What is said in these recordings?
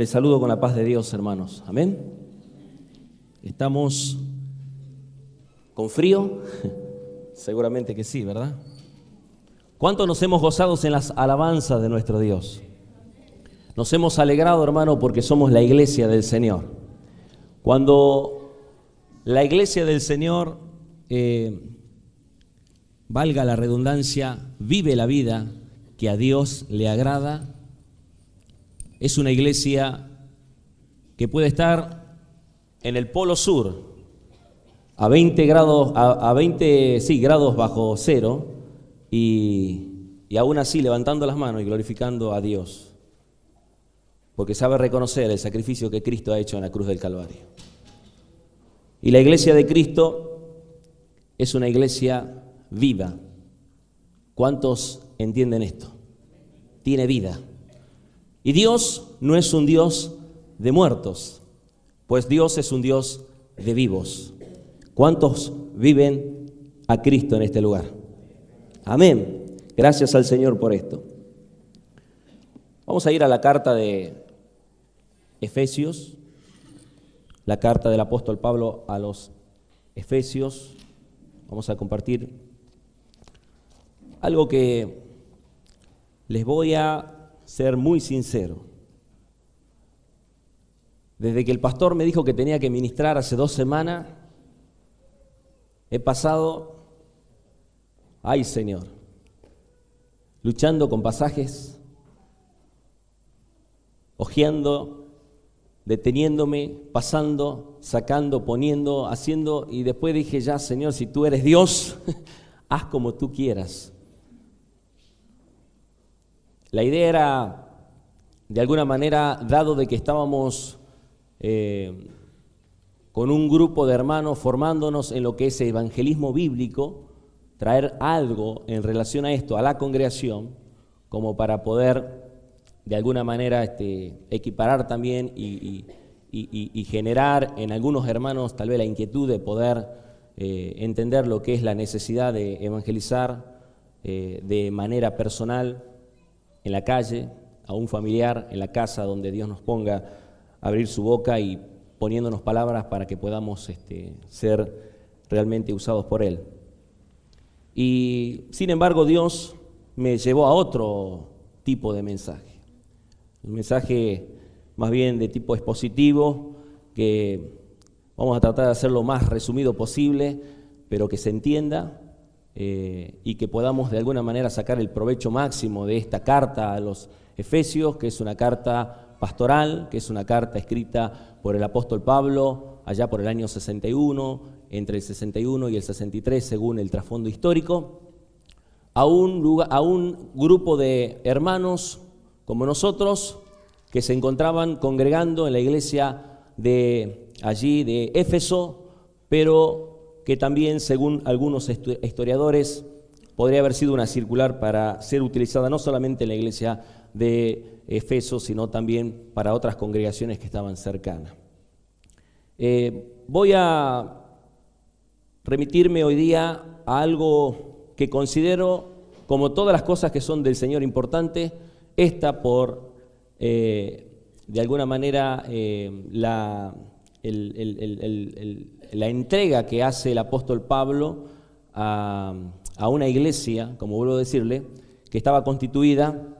Les saludo con la paz de Dios, hermanos. Amén. ¿Estamos con frío? Seguramente que sí, ¿verdad? ¿Cuánto nos hemos gozado en las alabanzas de nuestro Dios? Nos hemos alegrado, hermano, porque somos la iglesia del Señor. Cuando la iglesia del Señor, valga la redundancia, vive la vida que a Dios le agrada, es una iglesia que puede estar en el polo sur, a 20 grados, grados bajo cero, y aún así levantando las manos y glorificando a Dios, porque sabe reconocer el sacrificio que Cristo ha hecho en la cruz del Calvario. Y la iglesia de Cristo es una iglesia viva. ¿Cuántos entienden esto? Tiene vida. Y Dios no es un Dios de muertos, pues Dios es un Dios de vivos. ¿Cuántos viven a Cristo en este lugar? Amén. Gracias al Señor por esto. Vamos a ir a la carta de Efesios, la carta del apóstol Pablo a los Efesios. Vamos a compartir algo que les voy a ser muy sincero. Desde que el pastor me dijo que tenía que ministrar hace 2 semanas, he pasado, ay Señor, luchando con pasajes, hojeando, deteniéndome, pasando, sacando, poniendo, haciendo, y después dije, ya Señor, si tú eres Dios, haz como tú quieras. La idea era, de alguna manera, dado de que estábamos con un grupo de hermanos formándonos en lo que es evangelismo bíblico, traer algo en relación a esto, a la congregación, como para poder, de alguna manera, equiparar también y generar en algunos hermanos tal vez la inquietud de poder entender lo que es la necesidad de evangelizar de manera personal, en la calle, a un familiar, en la casa donde Dios nos ponga a abrir su boca y poniéndonos palabras para que podamos ser realmente usados por Él. Y sin embargo Dios me llevó a otro tipo de mensaje, un mensaje más bien de tipo expositivo, que vamos a tratar de hacerlo lo más resumido posible, pero que se entienda, y que podamos de alguna manera sacar el provecho máximo de esta carta a los Efesios, que es una carta pastoral, que es una carta escrita por el apóstol Pablo allá por el año 61, entre el 61 y el 63 según el trasfondo histórico, a un grupo de hermanos como nosotros que se encontraban congregando en la iglesia de allí de Éfeso, pero que también, según algunos historiadores, podría haber sido una circular para ser utilizada no solamente en la iglesia de Éfeso, sino también para otras congregaciones que estaban cercanas. Voy a remitirme hoy día a algo que considero, como todas las cosas que son del Señor importantes, esta por, de alguna manera, la entrega que hace el apóstol Pablo a una iglesia, como vuelvo a decirle, que estaba constituida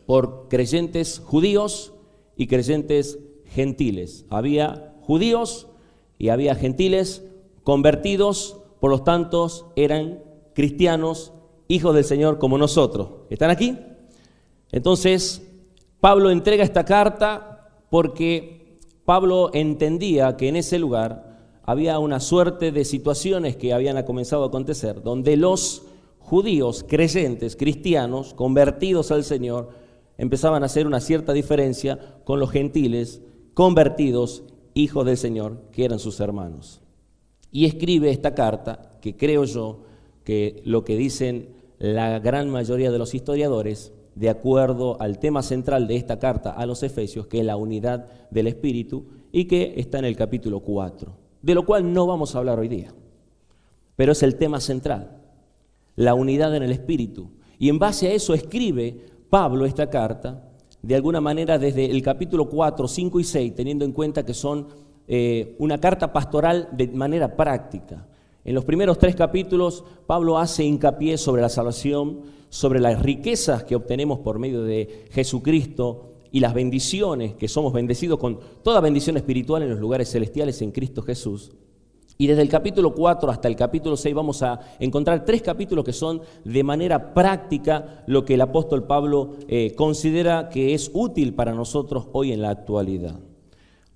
por creyentes judíos y creyentes gentiles. Había judíos y había gentiles convertidos, por lo tanto eran cristianos, hijos del Señor como nosotros. ¿Están aquí? Entonces, Pablo entrega esta carta porque Pablo entendía que en ese lugar había una suerte de situaciones que habían comenzado a acontecer, donde los judíos creyentes, cristianos, convertidos al Señor, empezaban a hacer una cierta diferencia con los gentiles, convertidos, hijos del Señor, que eran sus hermanos. Y escribe esta carta, que creo yo que lo que dicen la gran mayoría de los historiadores, de acuerdo al tema central de esta carta a los Efesios, que es la unidad del Espíritu, y que está en el capítulo 4, de lo cual no vamos a hablar hoy día, pero es el tema central, la unidad en el Espíritu. Y en base a eso escribe Pablo esta carta, de alguna manera desde el capítulo 4, 5 y 6, teniendo en cuenta que son una carta pastoral de manera práctica. En los primeros 3 capítulos, Pablo hace hincapié sobre la salvación, sobre las riquezas que obtenemos por medio de Jesucristo y las bendiciones, que somos bendecidos con toda bendición espiritual en los lugares celestiales en Cristo Jesús. Y desde el capítulo 4 hasta el capítulo 6 vamos a encontrar 3 capítulos que son de manera práctica lo que el apóstol Pablo considera que es útil para nosotros hoy en la actualidad.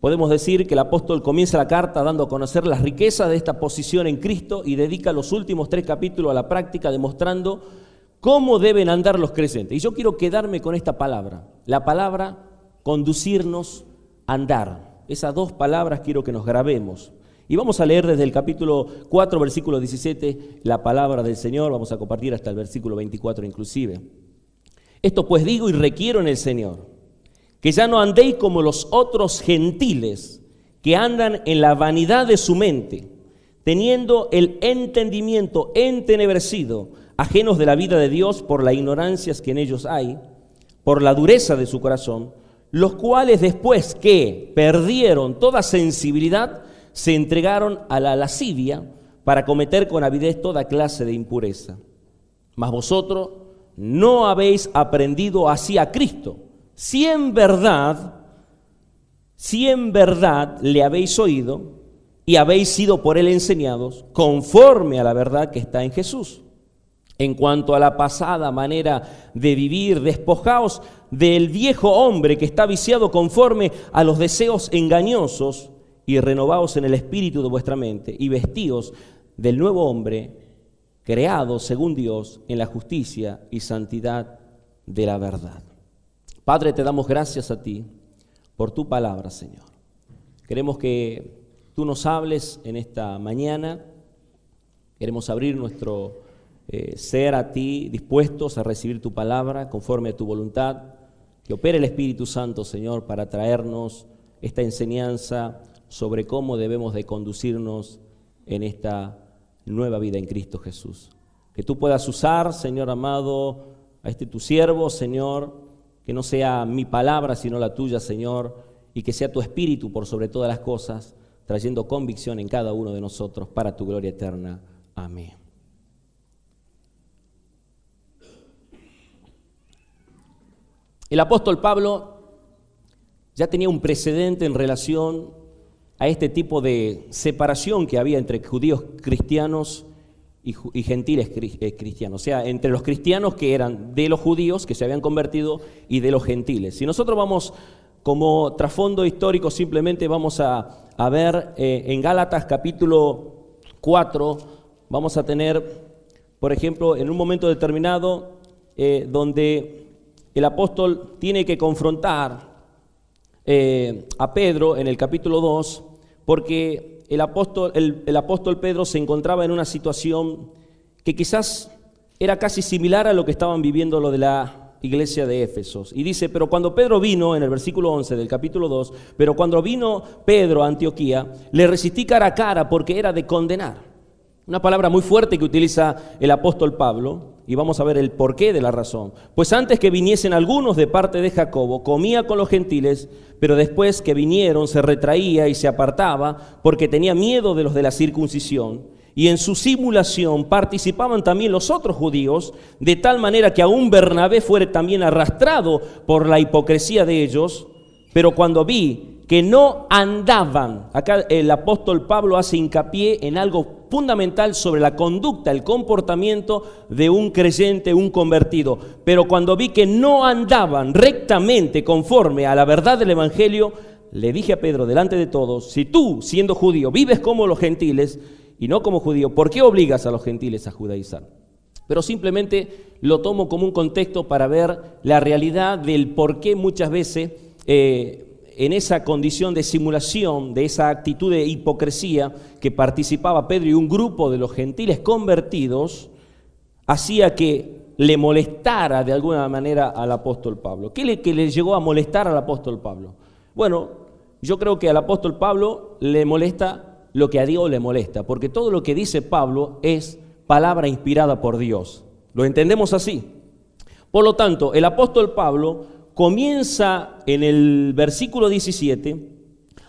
Podemos decir que el apóstol comienza la carta dando a conocer las riquezas de esta posición en Cristo y dedica los últimos 3 capítulos a la práctica, demostrando cómo deben andar los creyentes. Y yo quiero quedarme con esta palabra, la palabra conducirnos, andar. Esas 2 palabras quiero que nos grabemos. Y vamos a leer desde el capítulo 4, versículo 17, la palabra del Señor. Vamos a compartir hasta el versículo 24 inclusive. Esto pues digo y requiero en el Señor, que ya no andéis como los otros gentiles, que andan en la vanidad de su mente, teniendo el entendimiento entenebrecido, ajenos de la vida de Dios por las ignorancias que en ellos hay, por la dureza de su corazón, los cuales después que perdieron toda sensibilidad, se entregaron a la lascivia para cometer con avidez toda clase de impureza. Mas vosotros no habéis aprendido así a Cristo, si en verdad le habéis oído y habéis sido por él enseñados, conforme a la verdad que está en Jesús. En cuanto a la pasada manera de vivir, despojaos del viejo hombre que está viciado conforme a los deseos engañosos y renovaos en el espíritu de vuestra mente y vestíos del nuevo hombre creado según Dios en la justicia y santidad de la verdad. Padre, te damos gracias a ti por tu palabra, Señor. Queremos que tú nos hables en esta mañana. Queremos abrir nuestro ser a ti, dispuestos a recibir tu palabra conforme a tu voluntad. Que opere el Espíritu Santo, Señor, para traernos esta enseñanza sobre cómo debemos de conducirnos en esta nueva vida en Cristo Jesús. Que tú puedas usar, Señor amado, a tu siervo, Señor, que no sea mi palabra, sino la tuya, Señor, y que sea tu Espíritu por sobre todas las cosas, trayendo convicción en cada uno de nosotros para tu gloria eterna. Amén. El apóstol Pablo ya tenía un precedente en relación a este tipo de separación que había entre judíos cristianos y gentiles cristianos, o sea, entre los cristianos que eran de los judíos que se habían convertido y de los gentiles. Si nosotros vamos como trasfondo histórico, simplemente vamos a ver en Gálatas capítulo 4, vamos a tener, por ejemplo, en un momento determinado, donde el apóstol tiene que confrontar a Pedro en el capítulo 2, porque el apóstol Pedro se encontraba en una situación que quizás era casi similar a lo que estaban viviendo lo de la iglesia de Éfesos. Y dice, pero cuando Pedro vino, en el versículo 11 del capítulo 2, pero cuando vino Pedro a Antioquía, le resistí cara a cara porque era de condenar. Una palabra muy fuerte que utiliza el apóstol Pablo, y vamos a ver el porqué de la razón. Pues antes que viniesen algunos de parte de Jacobo, comía con los gentiles, pero después que vinieron se retraía y se apartaba, porque tenía miedo de los de la circuncisión. Y en su simulación participaban también los otros judíos, de tal manera que aún Bernabé fuere también arrastrado por la hipocresía de ellos. Pero cuando vi que no andaban, acá el apóstol Pablo hace hincapié en algo fundamental sobre la conducta, el comportamiento de un creyente, un convertido. Pero cuando vi que no andaban rectamente conforme a la verdad del Evangelio, le dije a Pedro delante de todos, si tú, siendo judío, vives como los gentiles y no como judío, ¿por qué obligas a los gentiles a judaizar? Pero simplemente lo tomo como un contexto para ver la realidad del por qué muchas veces en esa condición de simulación, de esa actitud de hipocresía que participaba Pedro y un grupo de los gentiles convertidos, hacía que le molestara de alguna manera al apóstol Pablo. ¿Qué le llegó a molestar al apóstol Pablo? Bueno, yo creo que al apóstol Pablo le molesta lo que a Dios le molesta, porque todo lo que dice Pablo es palabra inspirada por Dios. ¿Lo entendemos así? Por lo tanto, el apóstol Pablo, comienza en el versículo 17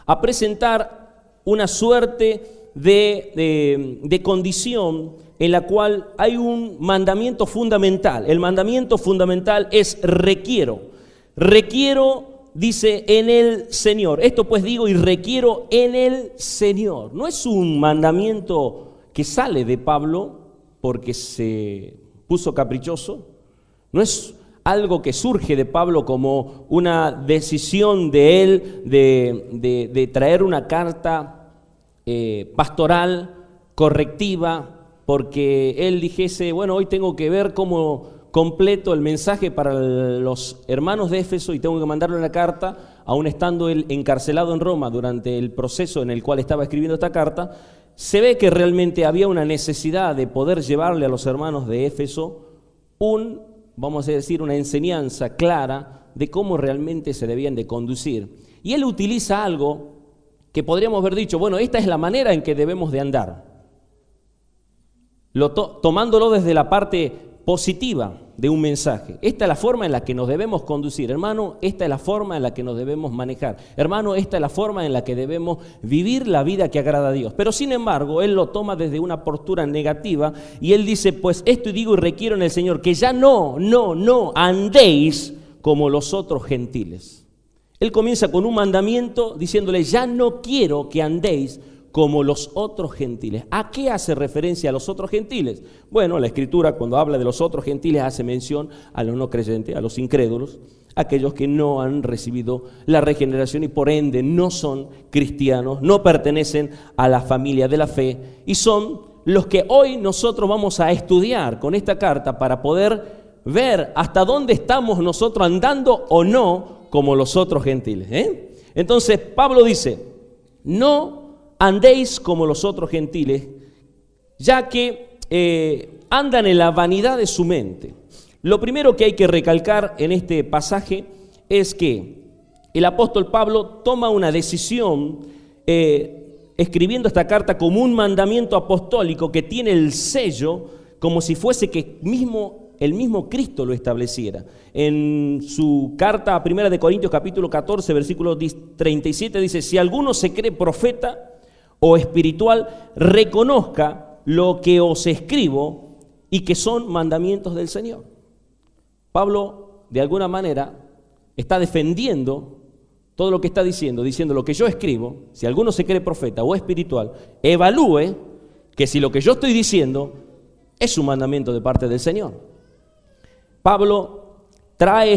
a presentar una suerte de condición en la cual hay un mandamiento fundamental. El mandamiento fundamental es requiero. Requiero, dice, en el Señor. Esto pues digo y requiero en el Señor. No es un mandamiento que sale de Pablo porque se puso caprichoso. No es algo que surge de Pablo como una decisión de él de traer una carta pastoral, correctiva, porque él dijese, bueno, hoy tengo que ver cómo completo el mensaje para los hermanos de Éfeso y tengo que mandarle una carta, aún estando él encarcelado en Roma durante el proceso en el cual estaba escribiendo esta carta. Se ve que realmente había una necesidad de poder llevarle a los hermanos de Éfeso vamos a decir, una enseñanza clara de cómo realmente se debían de conducir. Y él utiliza algo que podríamos haber dicho, bueno, esta es la manera en que debemos de andar. Tomándolo desde la parte positiva de un mensaje. Esta es la forma en la que nos debemos conducir. Hermano, esta es la forma en la que nos debemos manejar. Hermano, esta es la forma en la que debemos vivir la vida que agrada a Dios. Pero sin embargo, él lo toma desde una postura negativa y él dice, pues esto digo y requiero en el Señor, que ya no andéis como los otros gentiles. Él comienza con un mandamiento diciéndole, ya no quiero que andéis como los otros gentiles. ¿A qué hace referencia a los otros gentiles? Bueno, la Escritura cuando habla de los otros gentiles hace mención a los no creyentes, a los incrédulos, aquellos que no han recibido la regeneración y por ende no son cristianos, no pertenecen a la familia de la fe y son los que hoy nosotros vamos a estudiar con esta carta para poder ver hasta dónde estamos nosotros andando o no como los otros gentiles. Entonces Pablo dice, no andéis como los otros gentiles, ya que andan en la vanidad de su mente. Lo primero que hay que recalcar en este pasaje es que el apóstol Pablo toma una decisión escribiendo esta carta como un mandamiento apostólico que tiene el sello como si fuese que el mismo Cristo lo estableciera. En su carta a 1 de Corintios capítulo 14, versículo 37 dice, si alguno se cree profeta o espiritual, reconozca lo que os escribo y que son mandamientos del Señor. Pablo, de alguna manera, está defendiendo todo lo que está diciendo lo que yo escribo, si alguno se cree profeta o espiritual, evalúe que si lo que yo estoy diciendo es un mandamiento de parte del Señor. Pablo trae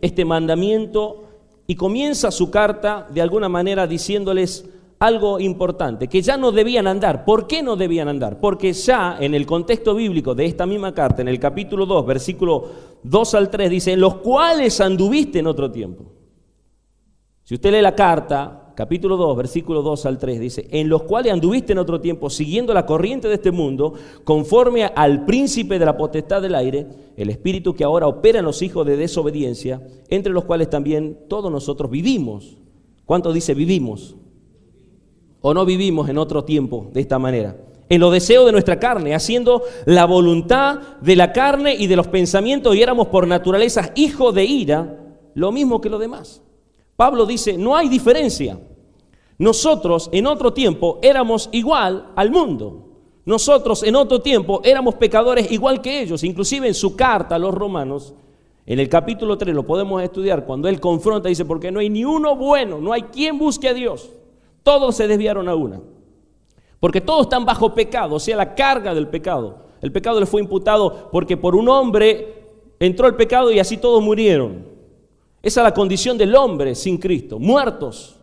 este mandamiento y comienza su carta de alguna manera diciéndoles algo importante, que ya no debían andar. ¿Por qué no debían andar? Porque ya en el contexto bíblico de esta misma carta, en el capítulo 2, versículo 2 al 3, dice, en los cuales anduviste en otro tiempo. Si usted lee la carta, capítulo 2, versículo 2 al 3, dice, en los cuales anduviste en otro tiempo, siguiendo la corriente de este mundo, conforme al príncipe de la potestad del aire, el espíritu que ahora opera en los hijos de desobediencia, entre los cuales también todos nosotros vivimos. ¿Cuánto dice vivimos? ¿O no vivimos en otro tiempo de esta manera? En los deseos de nuestra carne, haciendo la voluntad de la carne y de los pensamientos, y éramos por naturaleza hijos de ira, lo mismo que los demás. Pablo dice, no hay diferencia. Nosotros en otro tiempo éramos igual al mundo. Nosotros en otro tiempo éramos pecadores igual que ellos. Inclusive en su carta a los romanos, en el capítulo 3 lo podemos estudiar, cuando él confronta, dice, porque no hay ni uno bueno, no hay quien busque a Dios. Todos se desviaron a una. Porque todos están bajo pecado, o sea, la carga del pecado. El pecado le fue imputado porque por un hombre entró el pecado y así todos murieron. Esa es la condición del hombre sin Cristo, muertos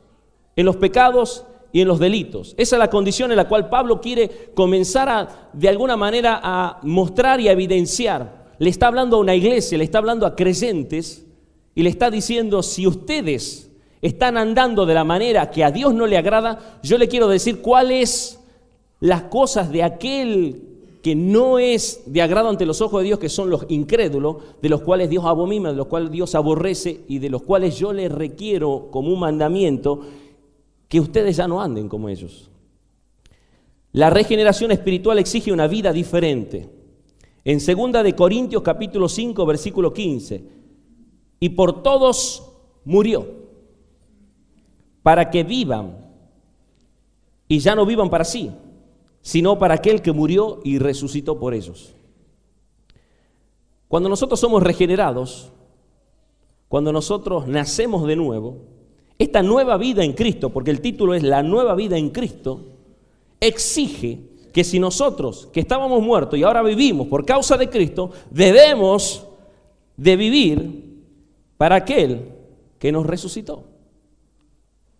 en los pecados y en los delitos. Esa es la condición en la cual Pablo quiere comenzar de alguna manera a mostrar y a evidenciar. Le está hablando a una iglesia, le está hablando a creyentes y le está diciendo, si ustedes están andando de la manera que a Dios no le agrada, yo le quiero decir cuáles las cosas de aquel que no es de agrado ante los ojos de Dios, que son los incrédulos, de los cuales Dios abomina, de los cuales Dios aborrece y de los cuales yo les requiero como un mandamiento que ustedes ya no anden como ellos. La regeneración espiritual exige una vida diferente. En 2 de Corintios capítulo 5, versículo 15, y por todos murió, para que vivan, y ya no vivan para sí, sino para aquel que murió y resucitó por ellos. Cuando nosotros somos regenerados, cuando nosotros nacemos de nuevo, esta nueva vida en Cristo, porque el título es La nueva vida en Cristo, exige que si nosotros, que estábamos muertos y ahora vivimos por causa de Cristo, debemos de vivir para aquel que nos resucitó.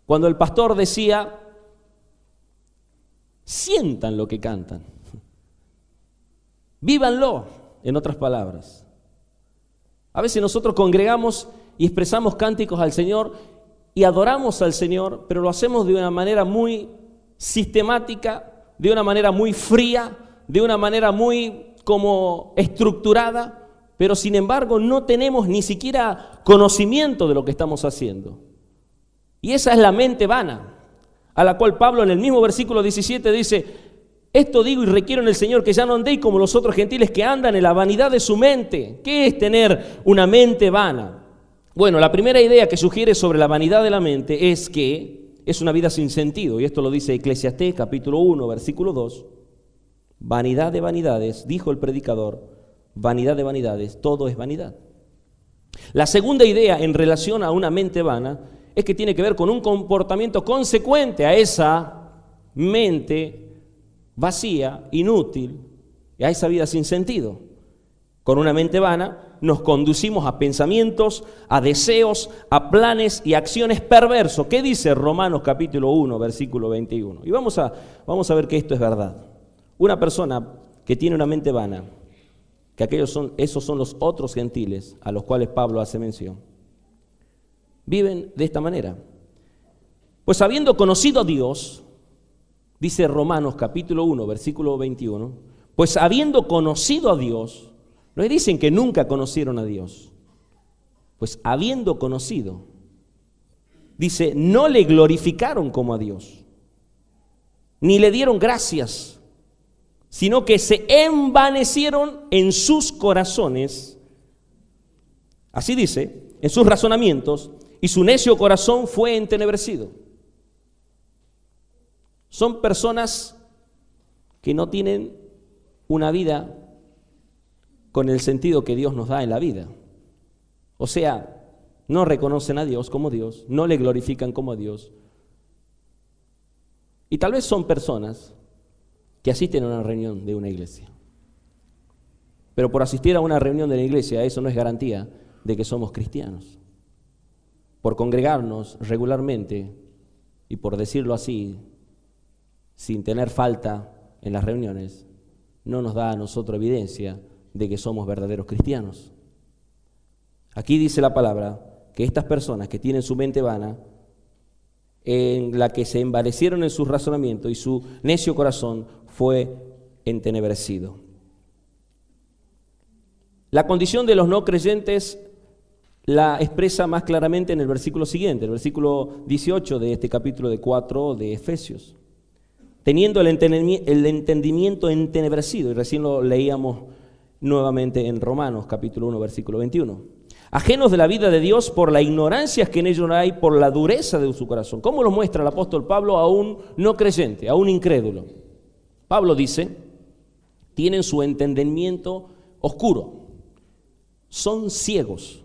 Cuando el pastor decía, sientan lo que cantan, vívanlo, en otras palabras. A veces nosotros congregamos y expresamos cánticos al Señor y adoramos al Señor, pero lo hacemos de una manera muy sistemática, de una manera muy fría, de una manera muy como estructurada, pero sin embargo no tenemos ni siquiera conocimiento de lo que estamos haciendo. Y esa es la mente vana, a la cual Pablo en el mismo versículo 17 dice, esto digo y requiero en el Señor que ya no andéis como los otros gentiles que andan en la vanidad de su mente. ¿Qué es tener una mente vana? Bueno, la primera idea que sugiere sobre la vanidad de la mente es que es una vida sin sentido, y esto lo dice Eclesiastés capítulo 1, versículo 2. Vanidad de vanidades, dijo el predicador, vanidad de vanidades, todo es vanidad. La segunda idea en relación a una mente vana es que tiene que ver con un comportamiento consecuente a esa mente vacía, inútil, y a esa vida sin sentido. Con una mente vana nos conducimos a pensamientos, a deseos, a planes y acciones perversos. ¿Qué dice Romanos capítulo 1, versículo 21? Y vamos a ver que esto es verdad. Una persona que tiene una mente vana, que esos son los otros gentiles a los cuales Pablo hace mención, viven de esta manera. Pues habiendo conocido a Dios, dice Romanos capítulo 1, versículo 21, pues habiendo conocido a Dios, no dicen que nunca conocieron a Dios, pues habiendo conocido, dice, no le glorificaron como a Dios, ni le dieron gracias, sino que se envanecieron en sus corazones, así dice, en sus razonamientos, y su necio corazón fue entenebrecido. Son personas que no tienen una vida con el sentido que Dios nos da en la vida. O sea, no reconocen a Dios como Dios, no le glorifican como a Dios. Y tal vez son personas que asisten a una reunión de una iglesia. Pero por asistir a una reunión de la iglesia, eso no es garantía de que somos cristianos. Por congregarnos regularmente, y por decirlo así, sin tener falta en las reuniones, no nos da a nosotros evidencia de que somos verdaderos cristianos. Aquí dice la palabra que estas personas que tienen su mente vana, en la que se envanecieron en sus razonamientos y su necio corazón fue entenebrecido. La condición de los no creyentes la expresa más claramente en el versículo siguiente, el versículo 18 de este capítulo de 4 de Efesios. Teniendo el entendimiento entenebrecido, y recién lo leíamos nuevamente en Romanos capítulo 1, versículo 21. Ajenos de la vida de Dios por la ignorancia que en ellos hay, por la dureza de su corazón. ¿Cómo lo muestra el apóstol Pablo a un no creyente, a un incrédulo? Pablo dice, tienen su entendimiento oscuro, son ciegos,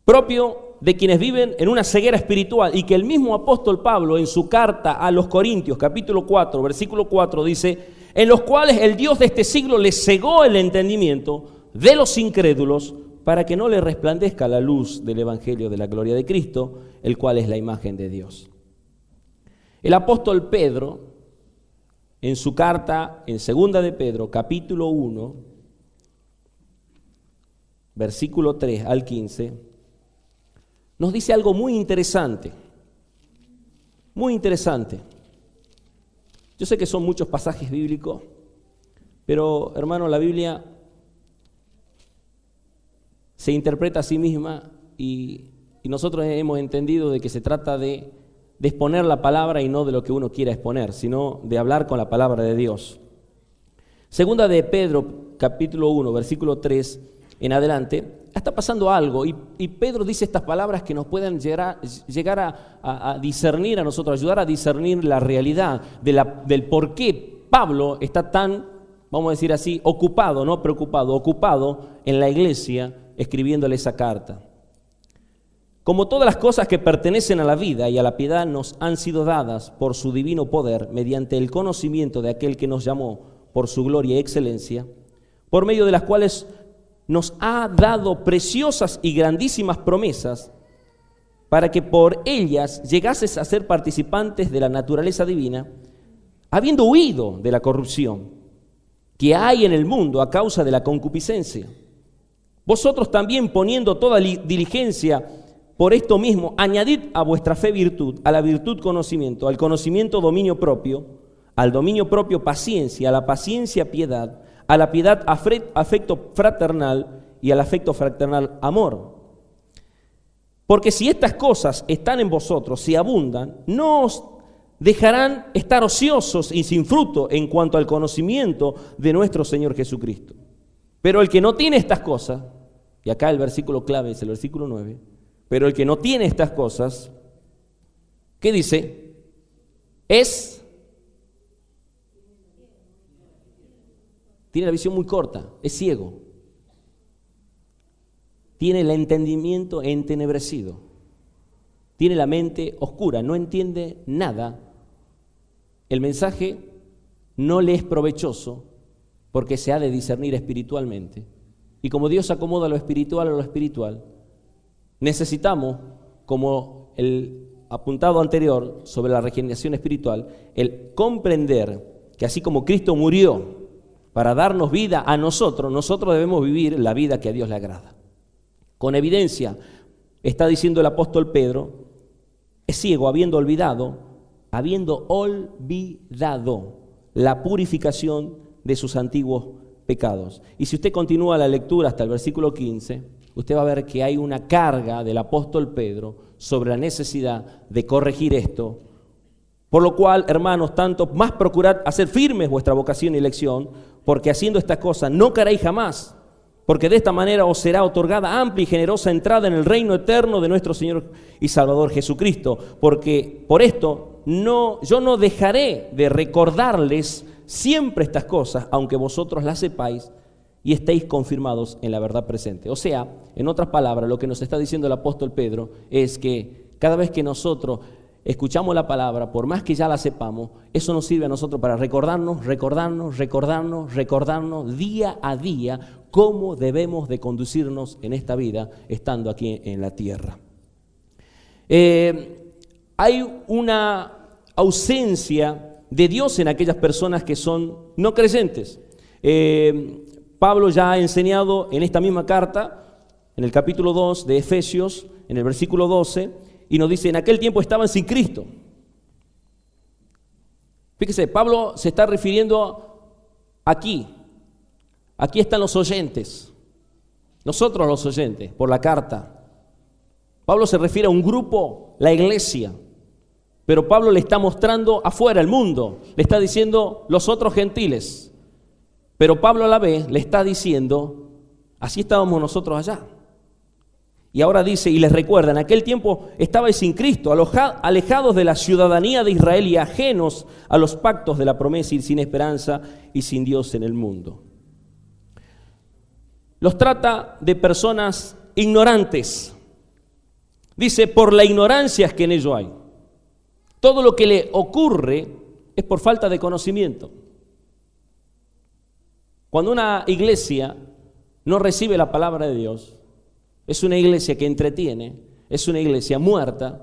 propio de quienes viven en una ceguera espiritual, y que el mismo apóstol Pablo en su carta a los Corintios, capítulo 4, versículo 4, dice, en los cuales el Dios de este siglo les cegó el entendimiento de los incrédulos para que no les resplandezca la luz del evangelio de la gloria de Cristo, el cual es la imagen de Dios. El apóstol Pedro, en su carta en 2 de Pedro, capítulo 1, versículo 3 al 15, nos dice algo muy interesante, muy interesante. Yo sé que son muchos pasajes bíblicos, pero hermano, la Biblia se interpreta a sí misma y nosotros hemos entendido de que se trata de exponer la palabra y no de lo que uno quiera exponer, sino de hablar con la palabra de Dios. Segunda de Pedro, capítulo 1, versículo 3, en adelante, está pasando algo y Pedro dice estas palabras que nos pueden llegar a discernir a nosotros, ayudar a discernir la realidad del por qué Pablo está tan, vamos a decir así, ocupado, no preocupado, ocupado en la iglesia escribiéndole esa carta. Como todas las cosas que pertenecen a la vida y a la piedad nos han sido dadas por su divino poder, mediante el conocimiento de aquel que nos llamó por su gloria y excelencia, por medio de las cuales nos ha dado preciosas y grandísimas promesas, para que por ellas llegases a ser participantes de la naturaleza divina, habiendo huido de la corrupción que hay en el mundo a causa de la concupiscencia. Vosotros también, poniendo toda diligencia por esto mismo, añadid a vuestra fe virtud, a la virtud conocimiento, al conocimiento dominio propio, al dominio propio paciencia, a la paciencia piedad, a la piedad afecto fraternal y al afecto fraternal amor. Porque si estas cosas están en vosotros, si abundan, no os dejarán estar ociosos y sin fruto en cuanto al conocimiento de nuestro Señor Jesucristo. Pero el que no tiene estas cosas, y acá el versículo clave es el versículo 9, pero el que no tiene estas cosas, ¿qué dice? Tiene la visión muy corta, es ciego. Tiene el entendimiento entenebrecido. Tiene la mente oscura, no entiende nada. El mensaje no le es provechoso porque se ha de discernir espiritualmente. Y como Dios acomoda lo espiritual a lo espiritual, necesitamos, como el apuntado anterior sobre la regeneración espiritual, el comprender que así como Cristo murió para darnos vida a nosotros, nosotros debemos vivir la vida que a Dios le agrada. Con evidencia, está diciendo el apóstol Pedro, es ciego habiendo olvidado la purificación de sus antiguos pecados. Y si usted continúa la lectura hasta el versículo 15, usted va a ver que hay una carga del apóstol Pedro sobre la necesidad de corregir esto. Por lo cual, hermanos, tanto más procurad hacer firmes vuestra vocación y elección, porque haciendo estas cosas no caeréis jamás, porque de esta manera os será otorgada amplia y generosa entrada en el reino eterno de nuestro Señor y Salvador Jesucristo. Porque por esto yo no dejaré de recordarles siempre estas cosas, aunque vosotros las sepáis y estéis confirmados en la verdad presente. O sea, en otras palabras, lo que nos está diciendo el apóstol Pedro es que cada vez que nosotros escuchamos la palabra, por más que ya la sepamos, eso nos sirve a nosotros para recordarnos día a día cómo debemos de conducirnos en esta vida estando aquí en la tierra. Hay una ausencia de Dios en aquellas personas que son no creyentes. Pablo ya ha enseñado en esta misma carta, en el capítulo 2 de Efesios, en el versículo 12, y nos dice, en aquel tiempo estaban sin Cristo. Fíjese, Pablo se está refiriendo aquí están los oyentes, nosotros los oyentes, por la carta. Pablo se refiere a un grupo, la iglesia, pero Pablo le está mostrando afuera, el mundo, le está diciendo los otros gentiles, pero Pablo a la vez le está diciendo, así estábamos nosotros allá. Y ahora dice, y les recuerda, en aquel tiempo estabais sin Cristo, alejados de la ciudadanía de Israel y ajenos a los pactos de la promesa y sin esperanza y sin Dios en el mundo. Los trata de personas ignorantes. Dice, por la ignorancia que en ello hay. Todo lo que le ocurre es por falta de conocimiento. Cuando una iglesia no recibe la palabra de Dios, es una iglesia que entretiene, es una iglesia muerta.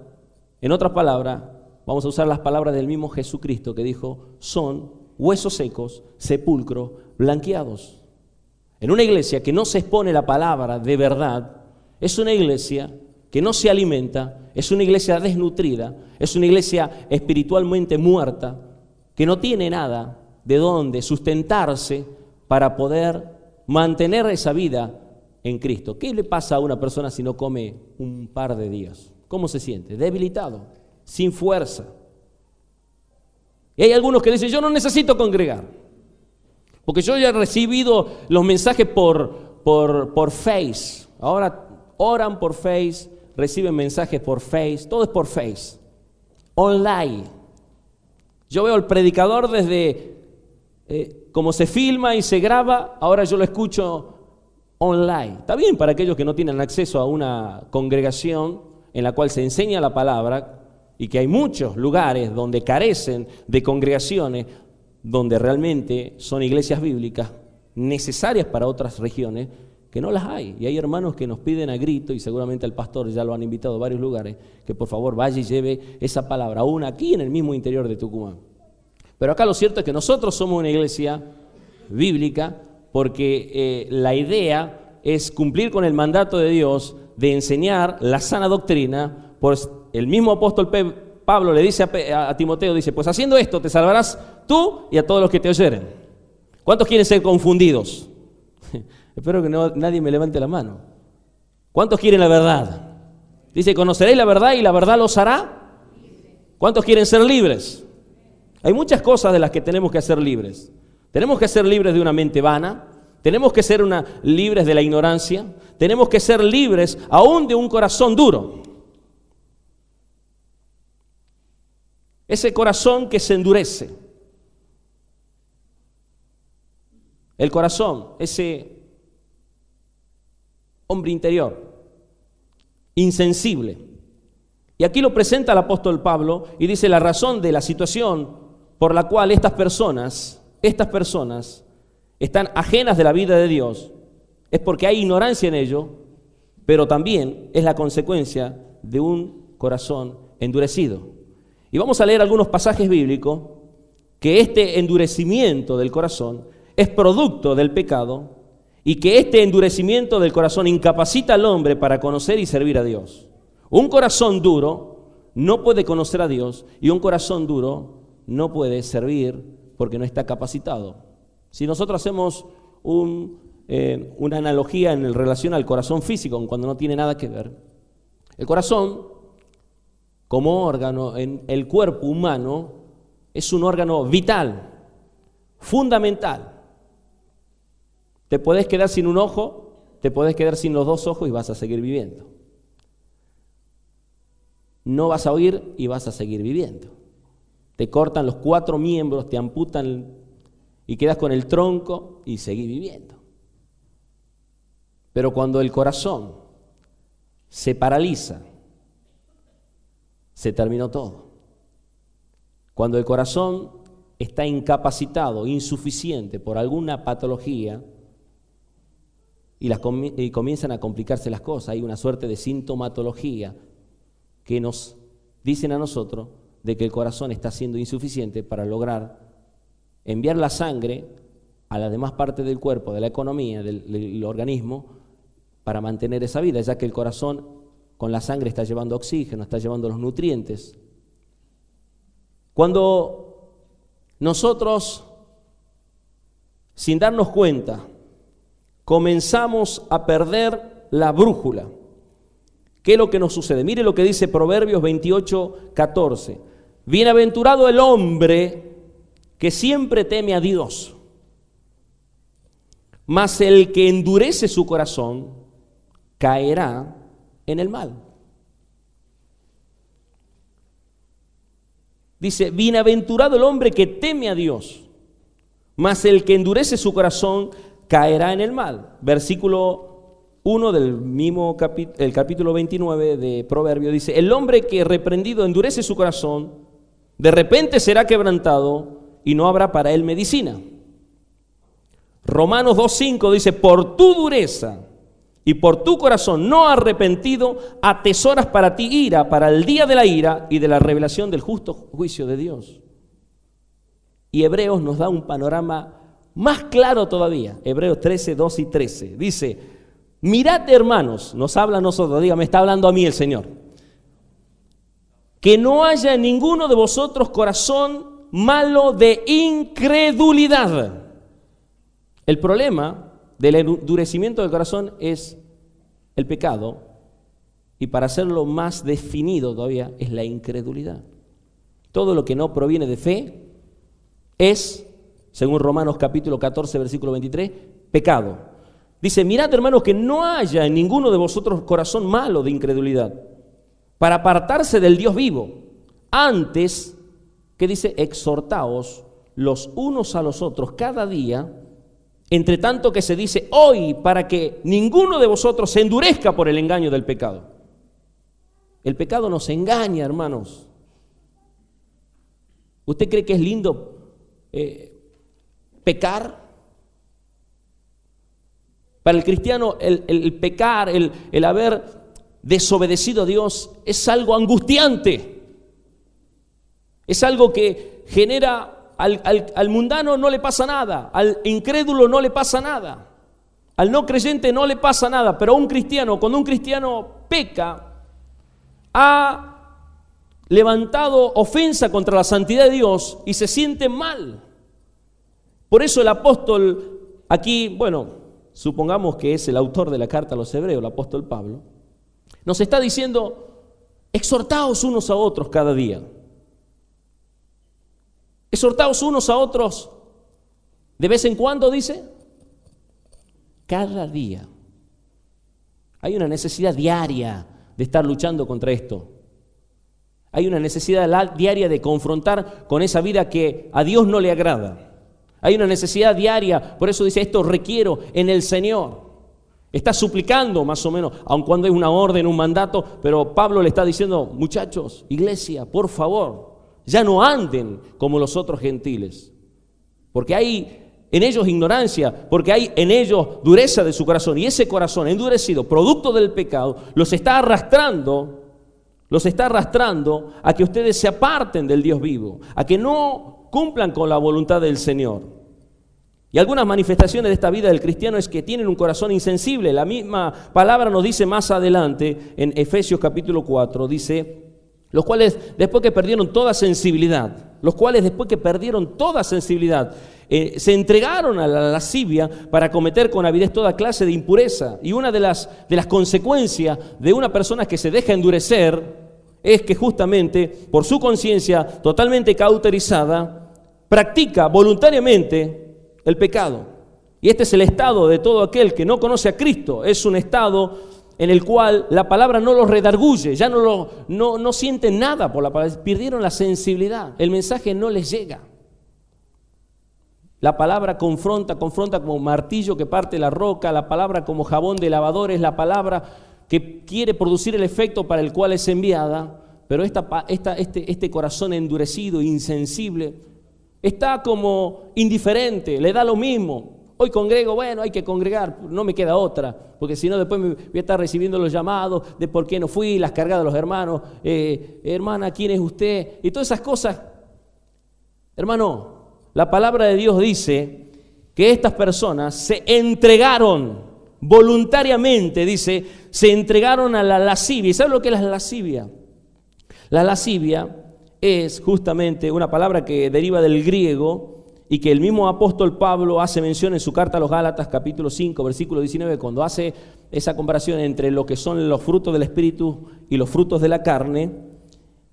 En otras palabras, vamos a usar las palabras del mismo Jesucristo que dijo, son huesos secos, sepulcros blanqueados. En una iglesia que no se expone la palabra de verdad, es una iglesia que no se alimenta, es una iglesia desnutrida, es una iglesia espiritualmente muerta, que no tiene nada de dónde sustentarse para poder mantener esa vida en Cristo. ¿Qué le pasa a una persona si no come un par de días? ¿Cómo se siente? Debilitado, sin fuerza. Y hay algunos que dicen, yo no necesito congregar, porque yo ya he recibido los mensajes por por Face. Ahora oran por Face, reciben mensajes por Face, todo es por Face. Online. Yo veo al predicador desde como se filma y se graba, ahora yo lo escucho online. Está bien para aquellos que no tienen acceso a una congregación en la cual se enseña la palabra y que hay muchos lugares donde carecen de congregaciones, donde realmente son iglesias bíblicas necesarias para otras regiones, que no las hay. Y hay hermanos que nos piden a grito, y seguramente el pastor ya lo han invitado a varios lugares, que por favor vaya y lleve esa palabra, aún aquí en el mismo interior de Tucumán. Pero acá lo cierto es que nosotros somos una iglesia bíblica porque la idea es cumplir con el mandato de Dios de enseñar la sana doctrina. Pues el mismo apóstol Pablo le dice a Timoteo, dice, pues haciendo esto te salvarás tú y a todos los que te oyeren. ¿Cuántos quieren ser confundidos? Espero que nadie me levante la mano. ¿Cuántos quieren la verdad? Dice, conoceréis la verdad y la verdad los hará. ¿Cuántos quieren ser libres? Hay muchas cosas de las que tenemos que ser libres. Tenemos que ser libres de una mente vana, tenemos que ser libres de la ignorancia, tenemos que ser libres aún de un corazón duro. Ese corazón que se endurece. El corazón, ese hombre interior, insensible. Y aquí lo presenta el apóstol Pablo y dice la razón de la situación por la cual estas personas están ajenas de la vida de Dios es porque hay ignorancia en ello, pero también es la consecuencia de un corazón endurecido. Y vamos a leer algunos pasajes bíblicos que este endurecimiento del corazón es producto del pecado y que este endurecimiento del corazón incapacita al hombre para conocer y servir a Dios. Un corazón duro no puede conocer a Dios y un corazón duro no puede servir porque no está capacitado. Si nosotros hacemos una analogía en relación al corazón físico, cuando no tiene nada que ver, el corazón como órgano en el cuerpo humano es un órgano vital, fundamental. Te podés quedar sin un ojo, te podés quedar sin los dos ojos y vas a seguir viviendo. No vas a oír y vas a seguir viviendo. Te cortan los 4 miembros, te amputan y quedas con el tronco y seguís viviendo. Pero cuando el corazón se paraliza, se terminó todo. Cuando el corazón está incapacitado, insuficiente por alguna patología y comienzan a complicarse las cosas, hay una suerte de sintomatología que nos dicen a nosotros de que el corazón está siendo insuficiente para lograr enviar la sangre a las demás partes del cuerpo, de la economía, del organismo, para mantener esa vida, ya que el corazón con la sangre está llevando oxígeno, está llevando los nutrientes. Cuando nosotros, sin darnos cuenta, comenzamos a perder la brújula, ¿qué es lo que nos sucede? Mire lo que dice Proverbios 28:14. Bienaventurado el hombre que siempre teme a Dios, mas el que endurece su corazón caerá en el mal. Dice, bienaventurado el hombre que teme a Dios, mas el que endurece su corazón caerá en el mal. Versículo 1 del mismo el capítulo 29 de Proverbios dice, el hombre que reprendido endurece su corazón, de repente será quebrantado y no habrá para él medicina. Romanos 2:5 dice, por tu dureza y por tu corazón no arrepentido, atesoras para ti ira, para el día de la ira y de la revelación del justo juicio de Dios. Y Hebreos nos da un panorama más claro todavía. Hebreos 13:2 y 13. Dice, mirad hermanos, nos habla a nosotros, dígame, está hablando a mí el Señor. Que no haya en ninguno de vosotros corazón malo de incredulidad. El problema del endurecimiento del corazón es el pecado, y para hacerlo más definido todavía es la incredulidad. Todo lo que no proviene de fe es, según Romanos capítulo 14, versículo 23, pecado. Dice, mirad, hermanos, que no haya en ninguno de vosotros corazón malo de incredulidad, para apartarse del Dios vivo. Antes, que dice, exhortaos los unos a los otros cada día, entre tanto que se dice hoy, para que ninguno de vosotros se endurezca por el engaño del pecado. El pecado nos engaña, hermanos. ¿Usted cree que es lindo pecar? Para el cristiano el pecar, el haber desobedecido a Dios es algo angustiante. Es algo que genera, al mundano no le pasa nada, al incrédulo no le pasa nada, al no creyente no le pasa nada, pero a un cristiano, cuando un cristiano peca, ha levantado ofensa contra la santidad de Dios y se siente mal. Por eso el apóstol aquí, supongamos que es el autor de la carta a los Hebreos, el apóstol Pablo, nos está diciendo, exhortaos unos a otros cada día. Exhortaos unos a otros de vez en cuando, dice, cada día. Hay una necesidad diaria de estar luchando contra esto. Hay una necesidad diaria de confrontar con esa vida que a Dios no le agrada. Hay una necesidad diaria, por eso dice, esto requiero en el Señor. Está suplicando más o menos, aun cuando es una orden, un mandato, pero Pablo le está diciendo, muchachos, iglesia, por favor, ya no anden como los otros gentiles, porque hay en ellos ignorancia, porque hay en ellos dureza de su corazón, y ese corazón endurecido, producto del pecado, los está arrastrando a que ustedes se aparten del Dios vivo, a que no cumplan con la voluntad del Señor. Y algunas manifestaciones de esta vida del cristiano es que tienen un corazón insensible. La misma palabra nos dice más adelante en Efesios capítulo 4, dice, los cuales después que perdieron toda sensibilidad, se entregaron a la lascivia para cometer con avidez toda clase de impureza. Y una de las consecuencias de una persona que se deja endurecer es que justamente por su conciencia totalmente cauterizada, practica voluntariamente el pecado. Y este es el estado de todo aquel que no conoce a Cristo. Es un estado en el cual la palabra no los redarguye, ya no sienten nada por la palabra, perdieron la sensibilidad, el mensaje no les llega. La palabra confronta como martillo que parte la roca, la palabra como jabón de lavadores, la palabra que quiere producir el efecto para el cual es enviada, pero este corazón endurecido, insensible, está como indiferente, le da lo mismo. Hoy congrego, hay que congregar, no me queda otra, porque si no después me voy a estar recibiendo los llamados de por qué no fui, las cargadas de los hermanos, hermana, ¿quién es usted? Y todas esas cosas. Hermano, la palabra de Dios dice que estas personas se entregaron voluntariamente, dice, se entregaron a la lascivia. ¿Y sabe lo que es la lascivia? La lascivia es justamente una palabra que deriva del griego y que el mismo apóstol Pablo hace mención en su carta a los Gálatas, capítulo 5, versículo 19, cuando hace esa comparación entre lo que son los frutos del Espíritu y los frutos de la carne,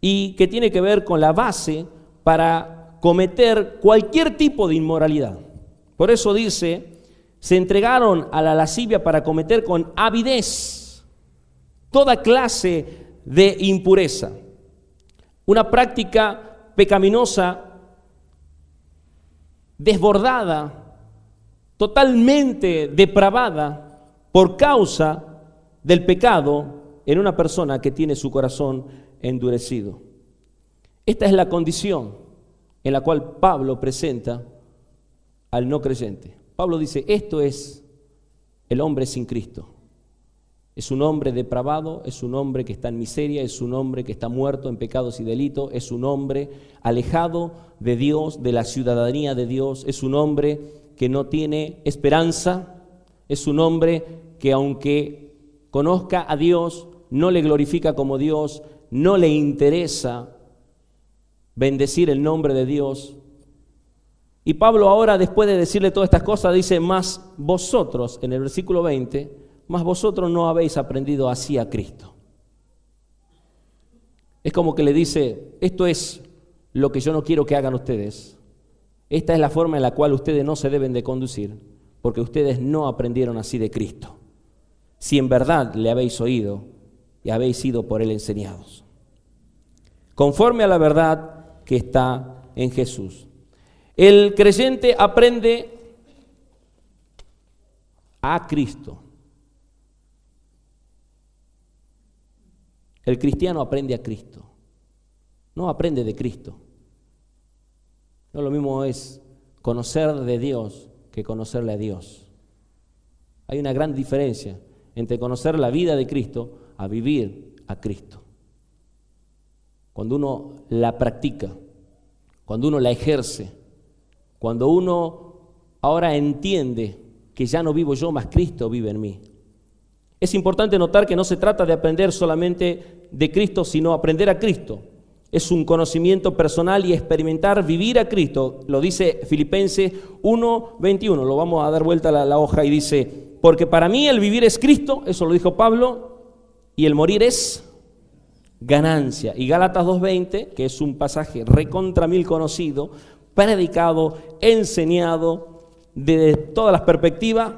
y que tiene que ver con la base para cometer cualquier tipo de inmoralidad. Por eso dice, se entregaron a la lascivia para cometer con avidez toda clase de impureza. Una práctica pecaminosa desbordada, totalmente depravada por causa del pecado en una persona que tiene su corazón endurecido. Esta es la condición en la cual Pablo presenta al no creyente. Pablo dice, esto es el hombre sin Cristo. Es un hombre depravado, es un hombre que está en miseria, es un hombre que está muerto en pecados y delitos, es un hombre alejado de Dios, de la ciudadanía de Dios, es un hombre que no tiene esperanza, es un hombre que aunque conozca a Dios, no le glorifica como Dios, no le interesa bendecir el nombre de Dios. Y Pablo ahora, después de decirle todas estas cosas, dice, más vosotros, en el versículo 20, mas vosotros no habéis aprendido así a Cristo. Es como que le dice, esto es lo que yo no quiero que hagan ustedes. Esta es la forma en la cual ustedes no se deben de conducir. porque ustedes no aprendieron así de Cristo, si en verdad le habéis oído y habéis sido por él enseñados, conforme a la verdad que está en Jesús. El creyente aprende a Cristo. El cristiano aprende a Cristo, no aprende de Cristo. No lo mismo es conocer de Dios que conocerle a Dios. Hay una gran diferencia entre conocer la vida de Cristo a vivir a Cristo. Cuando uno la practica, cuando uno la ejerce, cuando uno ahora entiende que ya no vivo yo, mas Cristo vive en mí. Es importante notar que no se trata de aprender solamente de Cristo, sino aprender a Cristo. Es un conocimiento personal y experimentar vivir a Cristo. Lo dice Filipenses 1:21. Lo vamos a dar vuelta a la hoja y dice: porque para mí el vivir es Cristo, eso lo dijo Pablo, y el morir es ganancia. Y Gálatas 2:20, que es un pasaje recontra mil conocido, predicado, enseñado desde todas las perspectivas,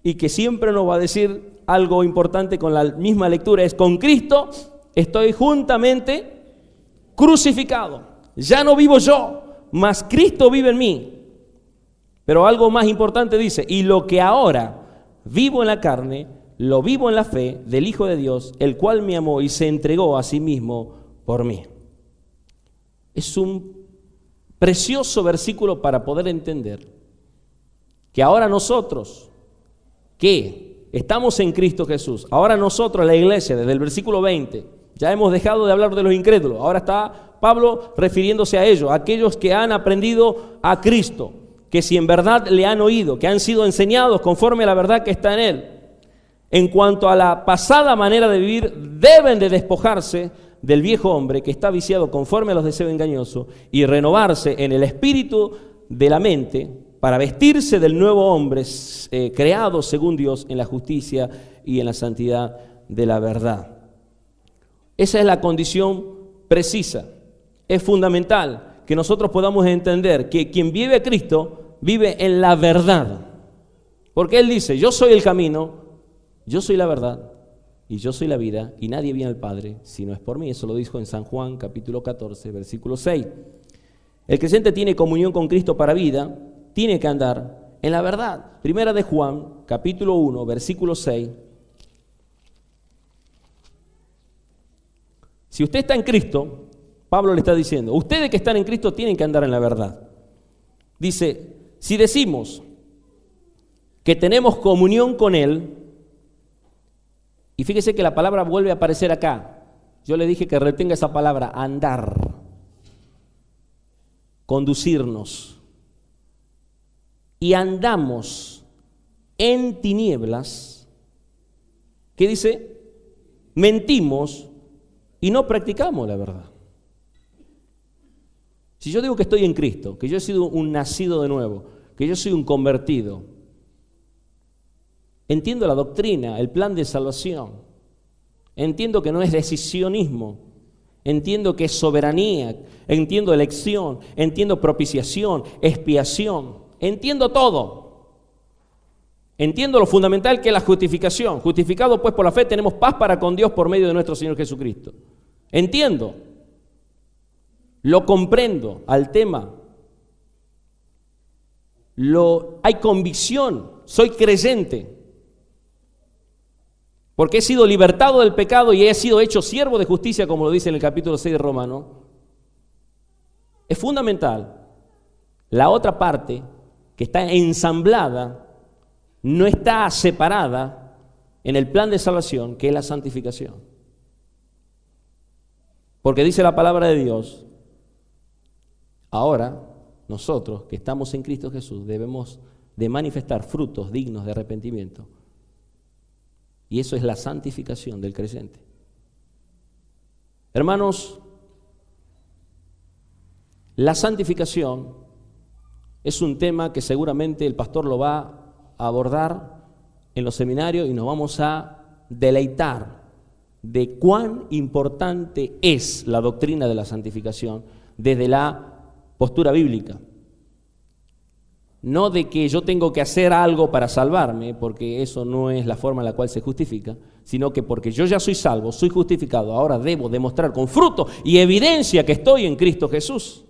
y que siempre nos va a decir algo importante con la misma lectura, es: con Cristo estoy juntamente crucificado. Ya no vivo yo, mas Cristo vive en mí. Pero algo más importante dice: y lo que ahora vivo en la carne, lo vivo en la fe del Hijo de Dios, el cual me amó y se entregó a sí mismo por mí. Es un precioso versículo para poder entender que ahora nosotros, que estamos en Cristo Jesús, ahora nosotros, la iglesia, desde el versículo 20, ya hemos dejado de hablar de los incrédulos. Ahora está Pablo refiriéndose a ellos, a aquellos que han aprendido a Cristo, que si en verdad le han oído, que han sido enseñados conforme a la verdad que está en él. En cuanto a la pasada manera de vivir, deben de despojarse del viejo hombre que está viciado conforme a los deseos engañosos y renovarse en el espíritu de la mente para vestirse del nuevo hombre creado según Dios en la justicia y en la santidad de la verdad. Esa es la condición precisa. Es fundamental que nosotros podamos entender que quien vive a Cristo vive en la verdad. Porque Él dice: yo soy el camino, yo soy la verdad y yo soy la vida, y nadie viene al Padre si no es por mí. Eso lo dijo en San Juan capítulo 14, versículo 6. El creyente tiene comunión con Cristo para vida, tiene que andar en la verdad. Primera de Juan capítulo 1, versículo 6. Si usted está en Cristo, Pablo le está diciendo, ustedes que están en Cristo tienen que andar en la verdad. Dice: si decimos que tenemos comunión con Él, y fíjese que la palabra vuelve a aparecer acá. Yo le dije que retenga esa palabra: andar, conducirnos. Y andamos en tinieblas, ¿qué dice? Mentimos y no practicamos la verdad. Si yo digo que estoy en Cristo, que yo he sido un nacido de nuevo, que yo soy un convertido, entiendo la doctrina, el plan de salvación, entiendo que no es decisionismo, entiendo que es soberanía, entiendo elección, entiendo propiciación, expiación, entiendo todo. Entiendo lo fundamental que es la justificación. Justificados pues por la fe tenemos paz para con Dios por medio de nuestro Señor Jesucristo. Entiendo, lo comprendo al tema, hay convicción, soy creyente, porque he sido libertado del pecado y he sido hecho siervo de justicia, como lo dice en el capítulo 6 de Romanos. Es fundamental. La otra parte, que está ensamblada, no está separada en el plan de salvación, que es la santificación. Porque dice la palabra de Dios: ahora nosotros que estamos en Cristo Jesús debemos de manifestar frutos dignos de arrepentimiento. Y eso es la santificación del creyente. Hermanos, la santificación es un tema que seguramente el pastor lo va a abordar en los seminarios y nos vamos a deleitar de cuán importante es la doctrina de la santificación desde la postura bíblica. no de que yo tengo que hacer algo para salvarme, porque eso no es la forma en la cual se justifica, sino que porque yo ya soy salvo, soy justificado, ahora debo demostrar con fruto y evidencia que estoy en Cristo Jesús.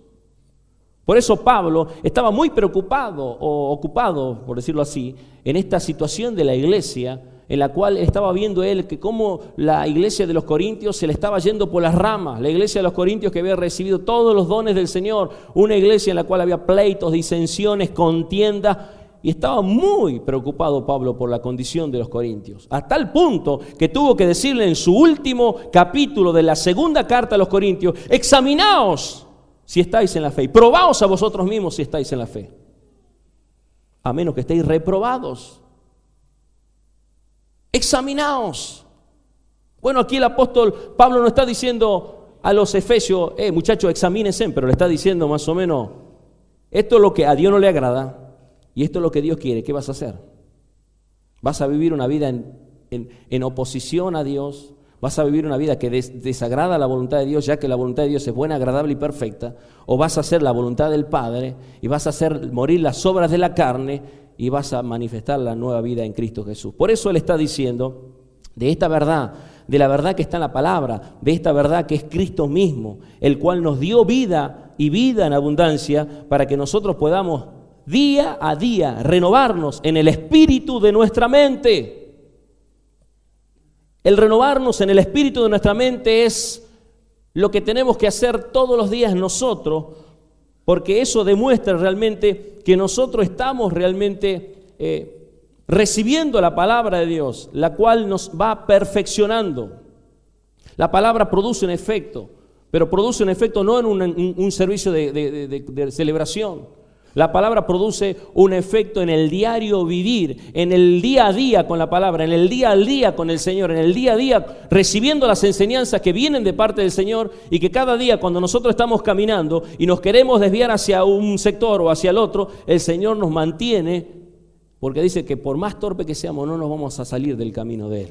Por eso Pablo estaba muy preocupado o ocupado, por decirlo así, en esta situación de la iglesia, en la cual estaba viendo él que cómo la iglesia de los Corintios se le estaba yendo por las ramas. La iglesia de los Corintios que había recibido todos los dones del Señor, una iglesia en la cual había pleitos, disensiones, contiendas, y estaba muy preocupado Pablo por la condición de los Corintios, a tal punto que tuvo que decirle en su último capítulo de la segunda carta a los Corintios: examinaos si estáis en la fe, y probaos a vosotros mismos si estáis en la fe, a menos que estéis reprobados. Examinaos. Bueno, aquí el apóstol Pablo no está diciendo a los efesios, muchachos, examínense, pero le está diciendo más o menos, esto es lo que a Dios no le agrada y esto es lo que Dios quiere. ¿Qué vas a hacer? ¿Vas a vivir una vida en oposición a Dios? ¿Vas a vivir una vida que desagrada la voluntad de Dios, ya que la voluntad de Dios es buena, agradable y perfecta? ¿O vas a hacer la voluntad del Padre y vas a hacer morir las obras de la carne y vas a manifestar la nueva vida en Cristo Jesús? Por eso él está diciendo de esta verdad, de la verdad que está en la palabra, de esta verdad que es Cristo mismo, el cual nos dio vida y vida en abundancia, para que nosotros podamos día a día renovarnos en el espíritu de nuestra mente. El renovarnos en el espíritu de nuestra mente es lo que tenemos que hacer todos los días nosotros, porque eso demuestra realmente que nosotros estamos realmente recibiendo la palabra de Dios, la cual nos va perfeccionando. La palabra produce un efecto, pero produce un efecto no en un servicio de celebración. La palabra produce un efecto en el diario vivir, en el día a día con la palabra, en el día al día con el Señor, en el día a día recibiendo las enseñanzas que vienen de parte del Señor, y que cada día cuando nosotros estamos caminando y nos queremos desviar hacia un sector o hacia el otro, el Señor nos mantiene, porque dice que por más torpe que seamos no nos vamos a salir del camino de Él,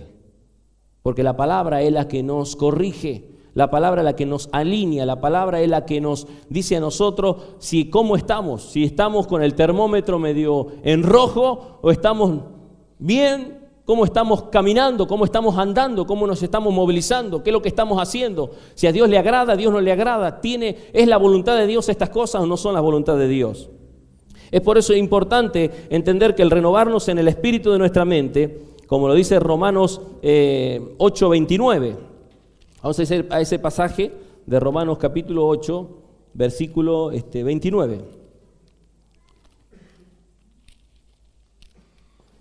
porque la palabra es la que nos corrige. La palabra es la que nos alinea, la palabra es la que nos dice a nosotros si cómo estamos, si estamos con el termómetro medio en rojo o estamos bien, cómo estamos caminando, cómo estamos andando, cómo nos estamos movilizando, qué es lo que estamos haciendo, si a Dios le agrada, a Dios no le agrada, ¿es la voluntad de Dios estas cosas o no son la voluntad de Dios? Es por eso importante entender que el renovarnos en el espíritu de nuestra mente, como lo dice Romanos 8:29, vamos a ir a ese pasaje de Romanos capítulo 8, versículo 29.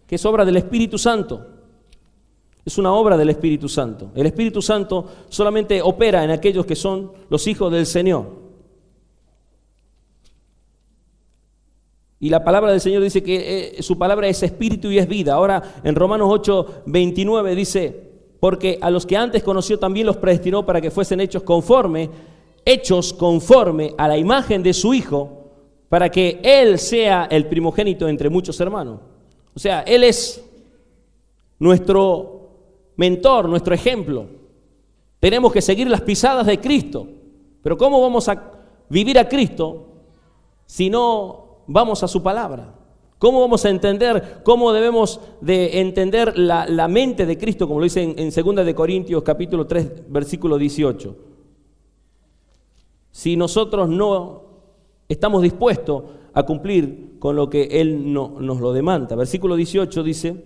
Que es obra del Espíritu Santo. Es una obra del Espíritu Santo. El Espíritu Santo solamente opera en aquellos que son los hijos del Señor. Y la palabra del Señor dice que su palabra es espíritu y es vida. Ahora en Romanos 8:29 dice: porque a los que antes conoció también los predestinó para que fuesen hechos conforme a la imagen de su Hijo, para que Él sea el primogénito entre muchos hermanos. O sea, Él es nuestro mentor, nuestro ejemplo. Tenemos que seguir las pisadas de Cristo. Pero ¿cómo vamos a vivir a Cristo si no vamos a su palabra? ¿Cómo vamos a entender, cómo debemos de entender la mente de Cristo, como lo dice en 2 de Corintios capítulo 3, versículo 18? Si nosotros no estamos dispuestos a cumplir con lo que Él nos lo demanda. Versículo 18 dice: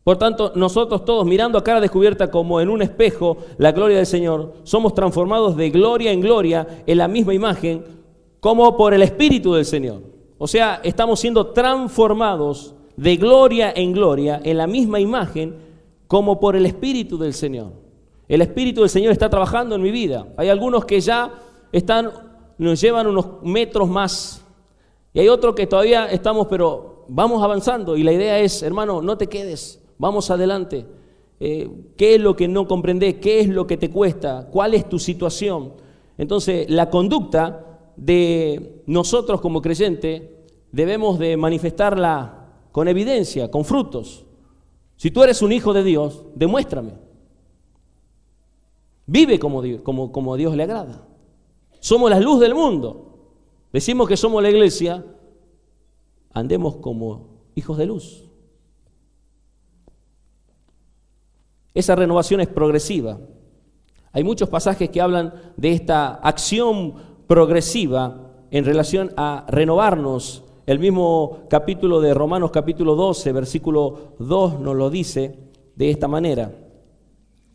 por tanto, nosotros todos, mirando a cara descubierta como en un espejo la gloria del Señor, somos transformados de gloria en gloria en la misma imagen, como por el Espíritu del Señor. O sea, estamos siendo transformados de gloria en gloria en la misma imagen como por el Espíritu del Señor. El Espíritu del Señor está trabajando en mi vida. Hay algunos que ya nos llevan unos metros más. Y hay otros que todavía estamos, pero vamos avanzando. Y la idea es, hermano, no te quedes, vamos adelante. ¿Qué es lo que no comprendes? ¿Qué es lo que te cuesta? ¿Cuál es tu situación? Entonces, la conducta de nosotros como creyentes debemos de manifestarla con evidencia, con frutos. Si tú eres un hijo de Dios, demuéstrame. Vive como a Dios le agrada. Somos la luz del mundo. Decimos que somos la iglesia, andemos como hijos de luz. Esa renovación es progresiva. Hay muchos pasajes que hablan de esta acción progresiva en relación a renovarnos. El mismo capítulo de Romanos, capítulo 12, versículo 2, nos lo dice de esta manera.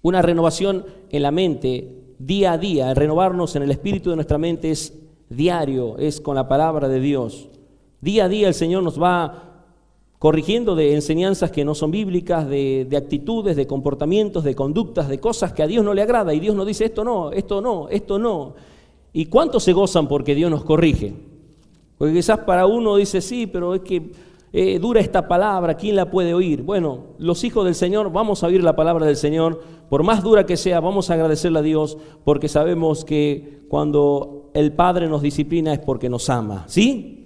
Una renovación en la mente, día a día. El renovarnos en el espíritu de nuestra mente es diario, es con la palabra de Dios. Día a día el Señor nos va corrigiendo de enseñanzas que no son bíblicas, de actitudes, de comportamientos, de conductas, de cosas que a Dios no le agrada. Y Dios nos dice esto no, esto no, esto no. ¿Y cuántos se gozan porque Dios nos corrige? Porque quizás para uno dice, sí, pero es que dura esta palabra, ¿quién la puede oír? Bueno, los hijos del Señor vamos a oír la palabra del Señor, por más dura que sea, vamos a agradecerle a Dios, porque sabemos que cuando el Padre nos disciplina es porque nos ama, ¿sí?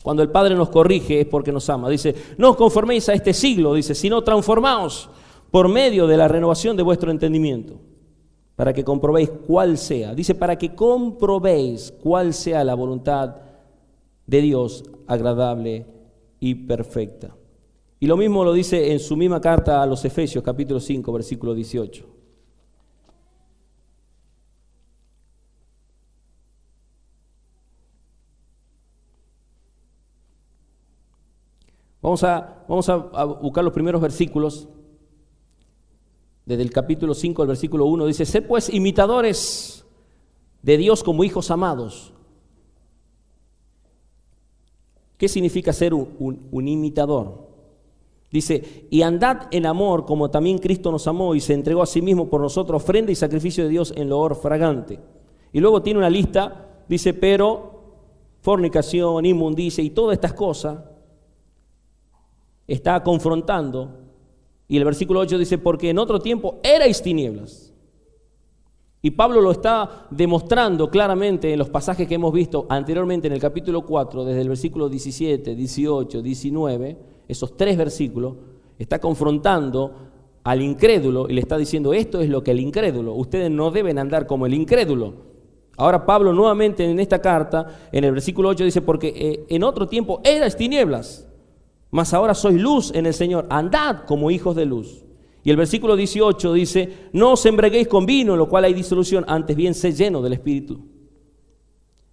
Cuando el Padre nos corrige es porque nos ama. Dice, no os conforméis a este siglo, dice, sino transformaos por medio de la renovación de vuestro entendimiento, para que comprobéis cuál sea. Dice, para que comprobéis cuál sea la voluntad de Dios, agradable y perfecta. Y lo mismo lo dice en su misma carta a los Efesios, capítulo 5, versículo 18. Vamos a buscar los primeros versículos. Desde el capítulo 5 al versículo 1 dice, sed pues imitadores de Dios como hijos amados. ¿Qué significa ser un imitador? Dice, y andad en amor como también Cristo nos amó y se entregó a sí mismo por nosotros, ofrenda y sacrificio de Dios en loor fragante. Y luego tiene una lista, dice, pero fornicación, inmundicia y todas estas cosas está confrontando. Y el versículo 8 dice, porque en otro tiempo erais tinieblas. Y Pablo lo está demostrando claramente en los pasajes que hemos visto anteriormente en el capítulo 4, desde el versículo 17, 18, 19, esos 3 versículos, está confrontando al incrédulo y le está diciendo, esto es lo que el incrédulo, ustedes no deben andar como el incrédulo. Ahora Pablo nuevamente en esta carta, en el versículo 8 dice, porque en otro tiempo erais tinieblas, mas ahora sois luz en el Señor, andad como hijos de luz. Y el versículo 18 dice, no os embriaguéis con vino, en lo cual hay disolución, antes bien sed llenos del Espíritu.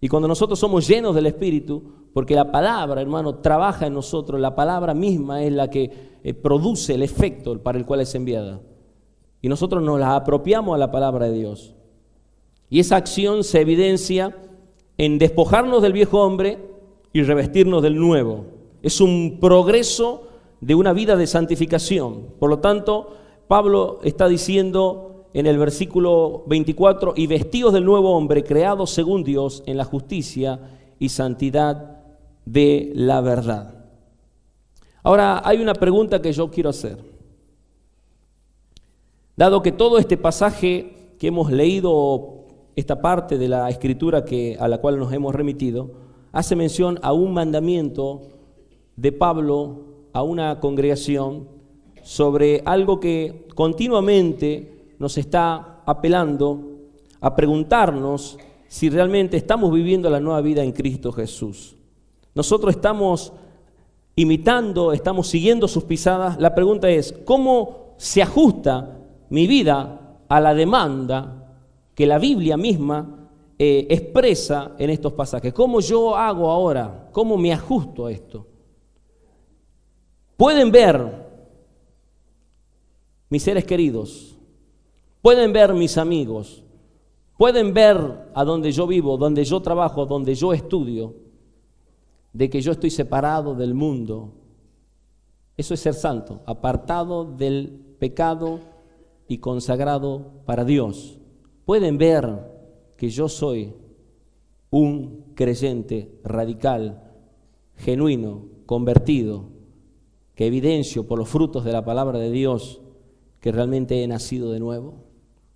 Y cuando nosotros somos llenos del Espíritu, porque la palabra, hermano, trabaja en nosotros, la palabra misma es la que produce el efecto para el cual es enviada. Y nosotros nos la apropiamos a la palabra de Dios. Y esa acción se evidencia en despojarnos del viejo hombre y revestirnos del nuevo. Es un progreso de una vida de santificación. Por lo tanto, Pablo está diciendo en el versículo 24, y vestidos del nuevo hombre, creados según Dios en la justicia y santidad de la verdad. Ahora, hay una pregunta que yo quiero hacer. Dado que todo este pasaje que hemos leído, esta parte de la Escritura a la cual nos hemos remitido, hace mención a un mandamiento de Pablo a una congregación sobre algo que continuamente nos está apelando a preguntarnos si realmente estamos viviendo la nueva vida en Cristo Jesús. Nosotros estamos imitando, estamos siguiendo sus pisadas. La pregunta es, ¿cómo se ajusta mi vida a la demanda que la Biblia misma expresa en estos pasajes? ¿Cómo yo hago ahora? ¿Cómo me ajusto a esto? Pueden ver mis seres queridos, pueden ver mis amigos, pueden ver a donde yo vivo, donde yo trabajo, donde yo estudio, de que yo estoy separado del mundo. Eso es ser santo, apartado del pecado y consagrado para Dios. Pueden ver que yo soy un creyente radical, genuino, convertido, que evidencio por los frutos de la palabra de Dios que realmente he nacido de nuevo.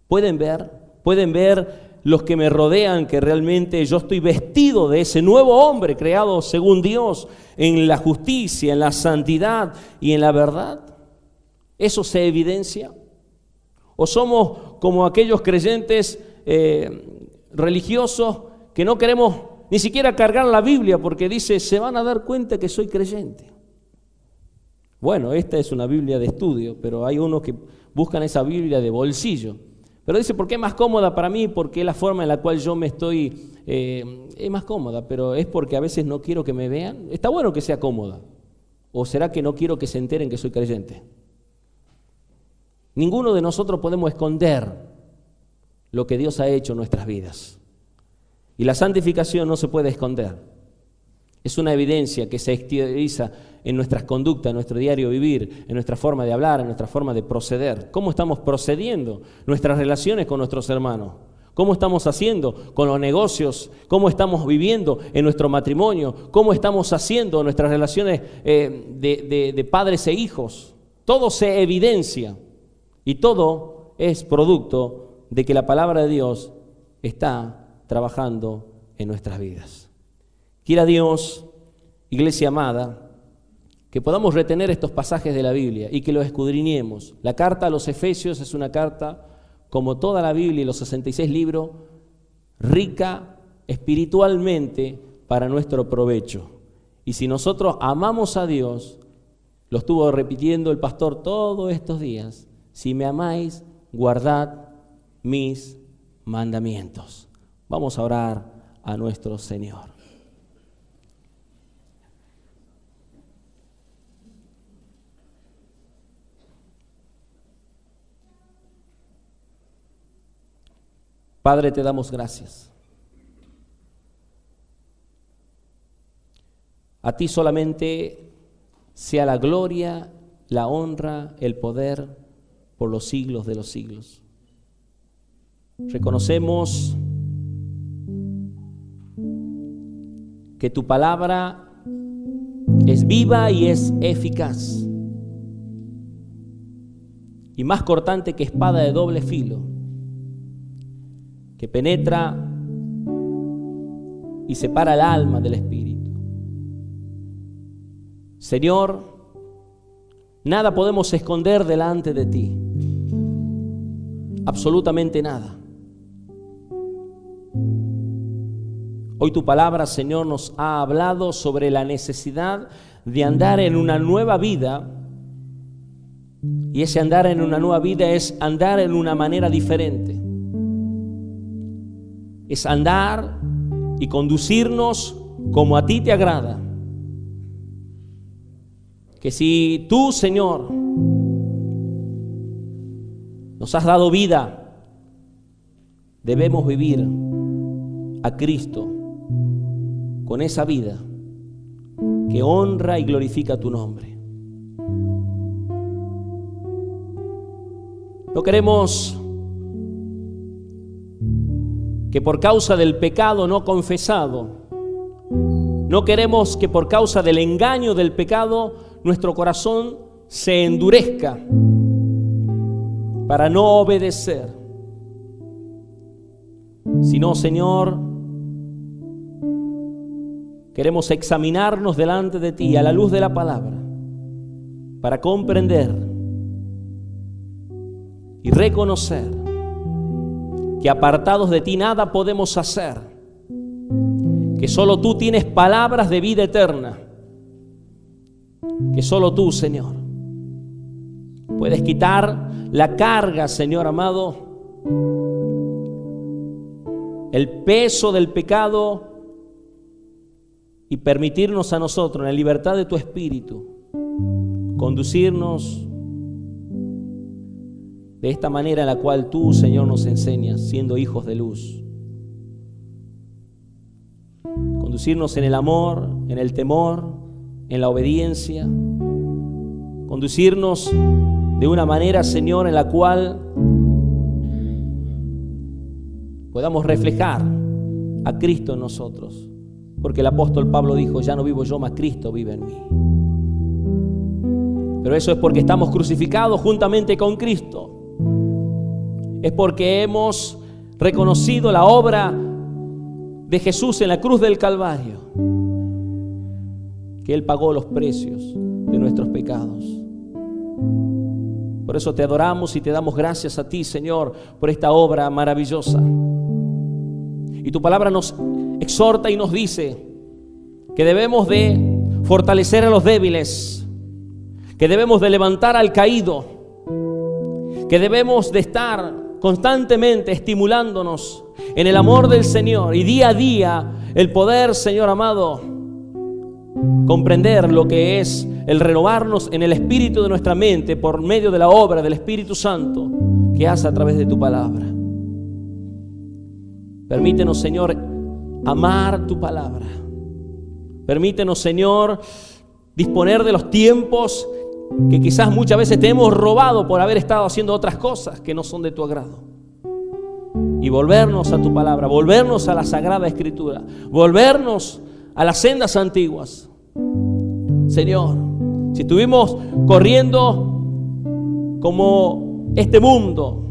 Pueden ver los que me rodean que realmente yo estoy vestido de ese nuevo hombre creado según Dios en la justicia, en la santidad y en la verdad. ¿Eso se evidencia? ¿O somos como aquellos creyentes religiosos que no queremos ni siquiera cargar la Biblia porque dice, se van a dar cuenta que soy creyente. Bueno, esta es una Biblia de estudio, pero hay unos que buscan esa Biblia de bolsillo. Pero dice, ¿por qué es más cómoda para mí? Porque es la forma en la cual yo me estoy... es más cómoda, pero es porque a veces no quiero que me vean. Está bueno que sea cómoda. ¿O será que no quiero que se enteren que soy creyente? Ninguno de nosotros podemos esconder lo que Dios ha hecho en nuestras vidas. Y la santificación no se puede esconder. Es una evidencia que se exterioriza en nuestras conductas, en nuestro diario vivir, en nuestra forma de hablar, en nuestra forma de proceder. ¿Cómo estamos procediendo? Nuestras relaciones con nuestros hermanos. ¿Cómo estamos haciendo con los negocios? ¿Cómo estamos viviendo en nuestro matrimonio? ¿Cómo estamos haciendo nuestras relaciones de padres e hijos? Todo se evidencia y todo es producto de que la palabra de Dios está trabajando en nuestras vidas. Quiera Dios, iglesia amada, que podamos retener estos pasajes de la Biblia y que los escudriñemos. La carta a los Efesios es una carta, como toda la Biblia y los 66 libros, rica espiritualmente para nuestro provecho. Y si nosotros amamos a Dios, lo estuvo repitiendo el pastor todos estos días, si me amáis, guardad mis mandamientos. Vamos a orar a nuestro Señor. Padre, te damos gracias. A ti solamente sea la gloria, la honra, el poder por los siglos de los siglos. Reconocemos que tu palabra es viva y es eficaz, y más cortante que espada de doble filo, que penetra y separa el alma del espíritu. Señor, nada podemos esconder delante de ti, absolutamente nada. Hoy tu palabra, Señor, nos ha hablado sobre la necesidad de andar en una nueva vida, y ese andar en una nueva vida es andar en una manera diferente. Es andar y conducirnos como a ti te agrada. Que si tú, Señor, nos has dado vida, debemos vivir a Cristo con esa vida que honra y glorifica tu nombre. No queremos que por causa del pecado no confesado, no queremos que por causa del engaño del pecado nuestro corazón se endurezca para no obedecer, sino, Señor, queremos examinarnos delante de ti a la luz de la palabra para comprender y reconocer que apartados de ti nada podemos hacer, que solo tú tienes palabras de vida eterna, que solo tú, Señor, puedes quitar la carga, Señor amado, el peso del pecado, y permitirnos a nosotros, en la libertad de tu Espíritu, conducirnos de esta manera en la cual tú, Señor, nos enseñas, siendo hijos de luz. Conducirnos en el amor, en el temor, en la obediencia. Conducirnos de una manera, Señor, en la cual podamos reflejar a Cristo en nosotros. Porque el apóstol Pablo dijo, ya no vivo yo, mas Cristo vive en mí. Pero eso es porque estamos crucificados juntamente con Cristo. Es porque hemos reconocido la obra de Jesús en la cruz del Calvario, que Él pagó los precios de nuestros pecados. Por eso te adoramos y te damos gracias a ti, Señor, por esta obra maravillosa. Y tu palabra nos exhorta y nos dice que debemos de fortalecer a los débiles, que debemos de levantar al caído, que debemos de estar constantemente estimulándonos en el amor del Señor y día a día el poder, Señor amado, comprender lo que es el renovarnos en el espíritu de nuestra mente por medio de la obra del Espíritu Santo que hace a través de tu palabra. Permítenos, Señor, amar tu palabra. Permítenos, Señor, disponer de los tiempos que quizás muchas veces te hemos robado por haber estado haciendo otras cosas que no son de tu agrado. Y volvernos a tu palabra, volvernos a la Sagrada Escritura, volvernos a las sendas antiguas. Señor, si estuvimos corriendo como este mundo,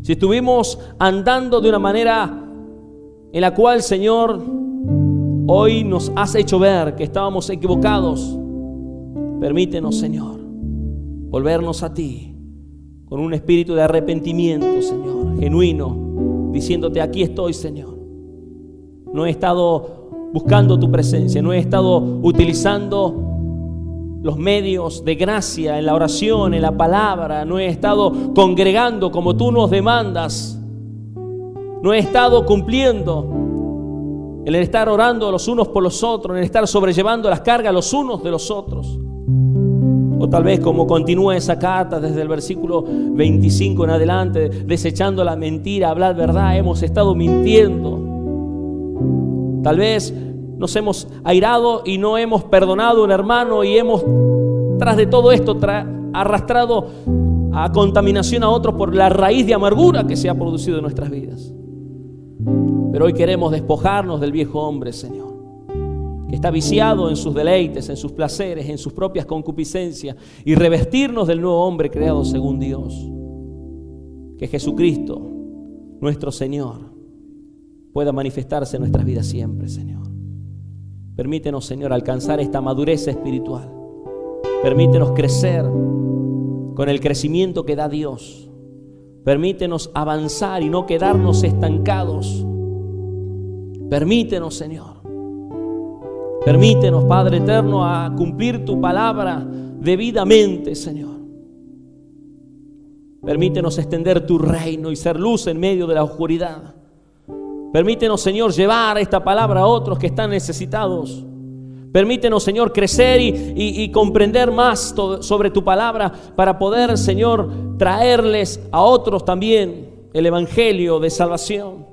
si estuvimos andando de una manera en la cual, Señor, hoy nos has hecho ver que estábamos equivocados, permítenos, Señor, volvernos a ti con un espíritu de arrepentimiento, Señor, genuino, diciéndote: aquí estoy, Señor. No he estado buscando tu presencia, no he estado utilizando los medios de gracia en la oración, en la palabra, no he estado congregando como tú nos demandas, no he estado cumpliendo en el estar orando los unos por los otros, en el estar sobrellevando las cargas los unos de los otros. O tal vez, como continúa esa carta desde el versículo 25 en adelante, desechando la mentira, hablar verdad, hemos estado mintiendo. Tal vez nos hemos airado y no hemos perdonado a un hermano y hemos, tras de todo esto, arrastrado a contaminación a otros por la raíz de amargura que se ha producido en nuestras vidas. Pero hoy queremos despojarnos del viejo hombre, Señor, que está viciado en sus deleites, en sus placeres, en sus propias concupiscencias, y revestirnos del nuevo hombre creado según Dios. Que Jesucristo, nuestro Señor, pueda manifestarse en nuestras vidas siempre, Señor. Permítenos, Señor, alcanzar esta madurez espiritual. Permítenos crecer con el crecimiento que da Dios. Permítenos avanzar y no quedarnos estancados. Permítenos, Señor. Permítenos, Padre eterno, a cumplir tu palabra debidamente, Señor. Permítenos extender tu reino y ser luz en medio de la oscuridad. Permítenos, Señor, llevar esta palabra a otros que están necesitados. Permítenos, Señor, crecer y comprender más sobre tu palabra para poder, Señor, traerles a otros también el evangelio de salvación.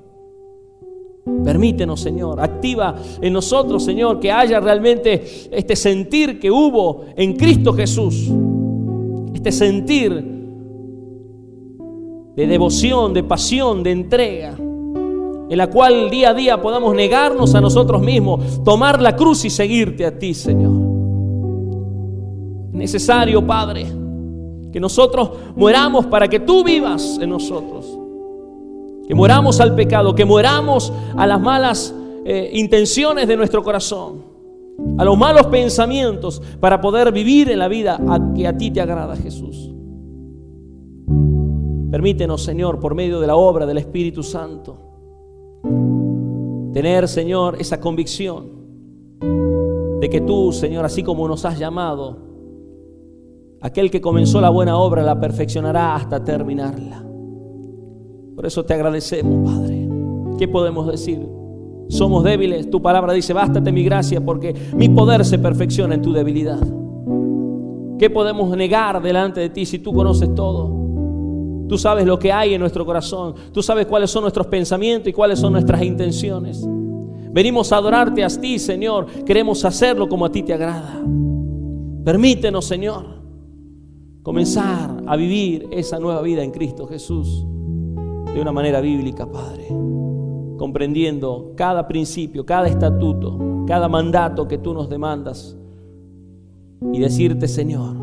Permítenos, Señor, activa en nosotros, Señor, que haya realmente este sentir que hubo en Cristo Jesús. Este sentir de devoción, de pasión, de entrega, en la cual día a día podamos negarnos a nosotros mismos, tomar la cruz y seguirte a ti, Señor. Es necesario, Padre, que nosotros mueramos para que tú vivas en nosotros. Que mueramos al pecado, que mueramos a las malas intenciones de nuestro corazón, a los malos pensamientos, para poder vivir en la vida que a ti te agrada, Jesús. Permítenos, Señor, por medio de la obra del Espíritu Santo, tener, Señor, esa convicción de que tú, Señor, así como nos has llamado, aquel que comenzó la buena obra la perfeccionará hasta terminarla. Por eso te agradecemos, Padre. ¿Qué podemos decir? Somos débiles. Tu palabra dice: bástate mi gracia, porque mi poder se perfecciona en tu debilidad. ¿Qué podemos negar delante de ti si tú conoces todo? Tú sabes lo que hay en nuestro corazón. Tú sabes cuáles son nuestros pensamientos y cuáles son nuestras intenciones. Venimos a adorarte a ti, Señor. Queremos hacerlo como a ti te agrada. Permítenos, Señor, comenzar a vivir esa nueva vida en Cristo Jesús de una manera bíblica, Padre, comprendiendo cada principio, cada estatuto, cada mandato que tú nos demandas, y decirte: Señor,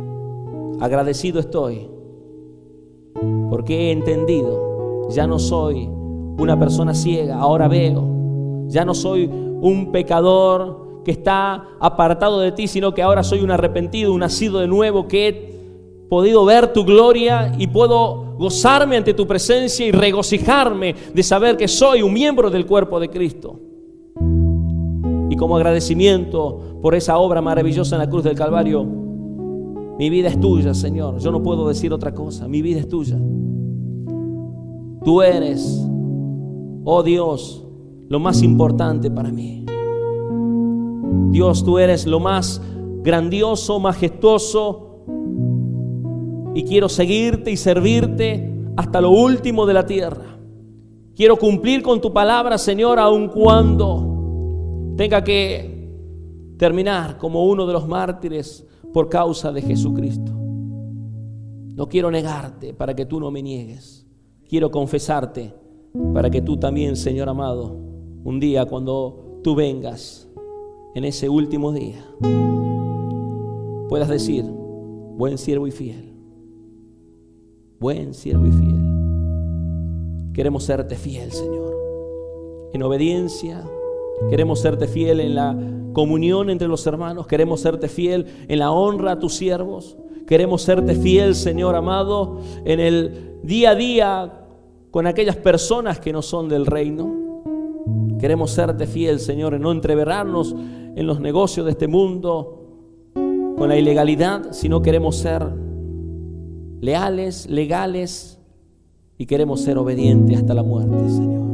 agradecido estoy, porque he entendido. Ya no soy una persona ciega, ahora veo. Ya no soy un pecador que está apartado de ti, sino que ahora soy un arrepentido, un nacido de nuevo, que he podido ver tu gloria y puedo gozarme ante tu presencia y regocijarme de saber que soy un miembro del cuerpo de Cristo. Y como agradecimiento por esa obra maravillosa en la cruz del Calvario, mi vida es tuya, Señor. Yo no puedo decir otra cosa. Mi vida es tuya. Tú eres, oh Dios, lo más importante para mí. Dios, tú eres lo más grandioso, majestuoso, y quiero seguirte y servirte hasta lo último de la tierra. Quiero cumplir con tu palabra, Señor, aun cuando tenga que terminar como uno de los mártires por causa de Jesucristo. No quiero negarte para que tú no me niegues. Quiero confesarte para que tú también, Señor amado, un día cuando tú vengas, en ese último día, puedas decir: buen siervo y fiel, buen siervo y fiel. Queremos serte fiel, Señor, en obediencia. Queremos serte fiel en la comunión entre los hermanos. Queremos serte fiel en la honra a tus siervos. Queremos serte fiel, Señor amado, en el día a día con aquellas personas que no son del reino. Queremos serte fiel, Señor, en no entreverarnos en los negocios de este mundo con la ilegalidad, sino queremos ser leales, legales, y queremos ser obedientes hasta la muerte, Señor.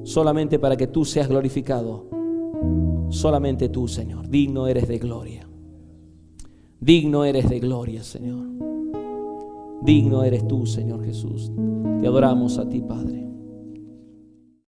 Solamente para que tú seas glorificado. Solamente tú, Señor. Digno eres de gloria. Digno eres de gloria, Señor. Digno eres tú, Señor Jesús. Te adoramos a ti, Padre.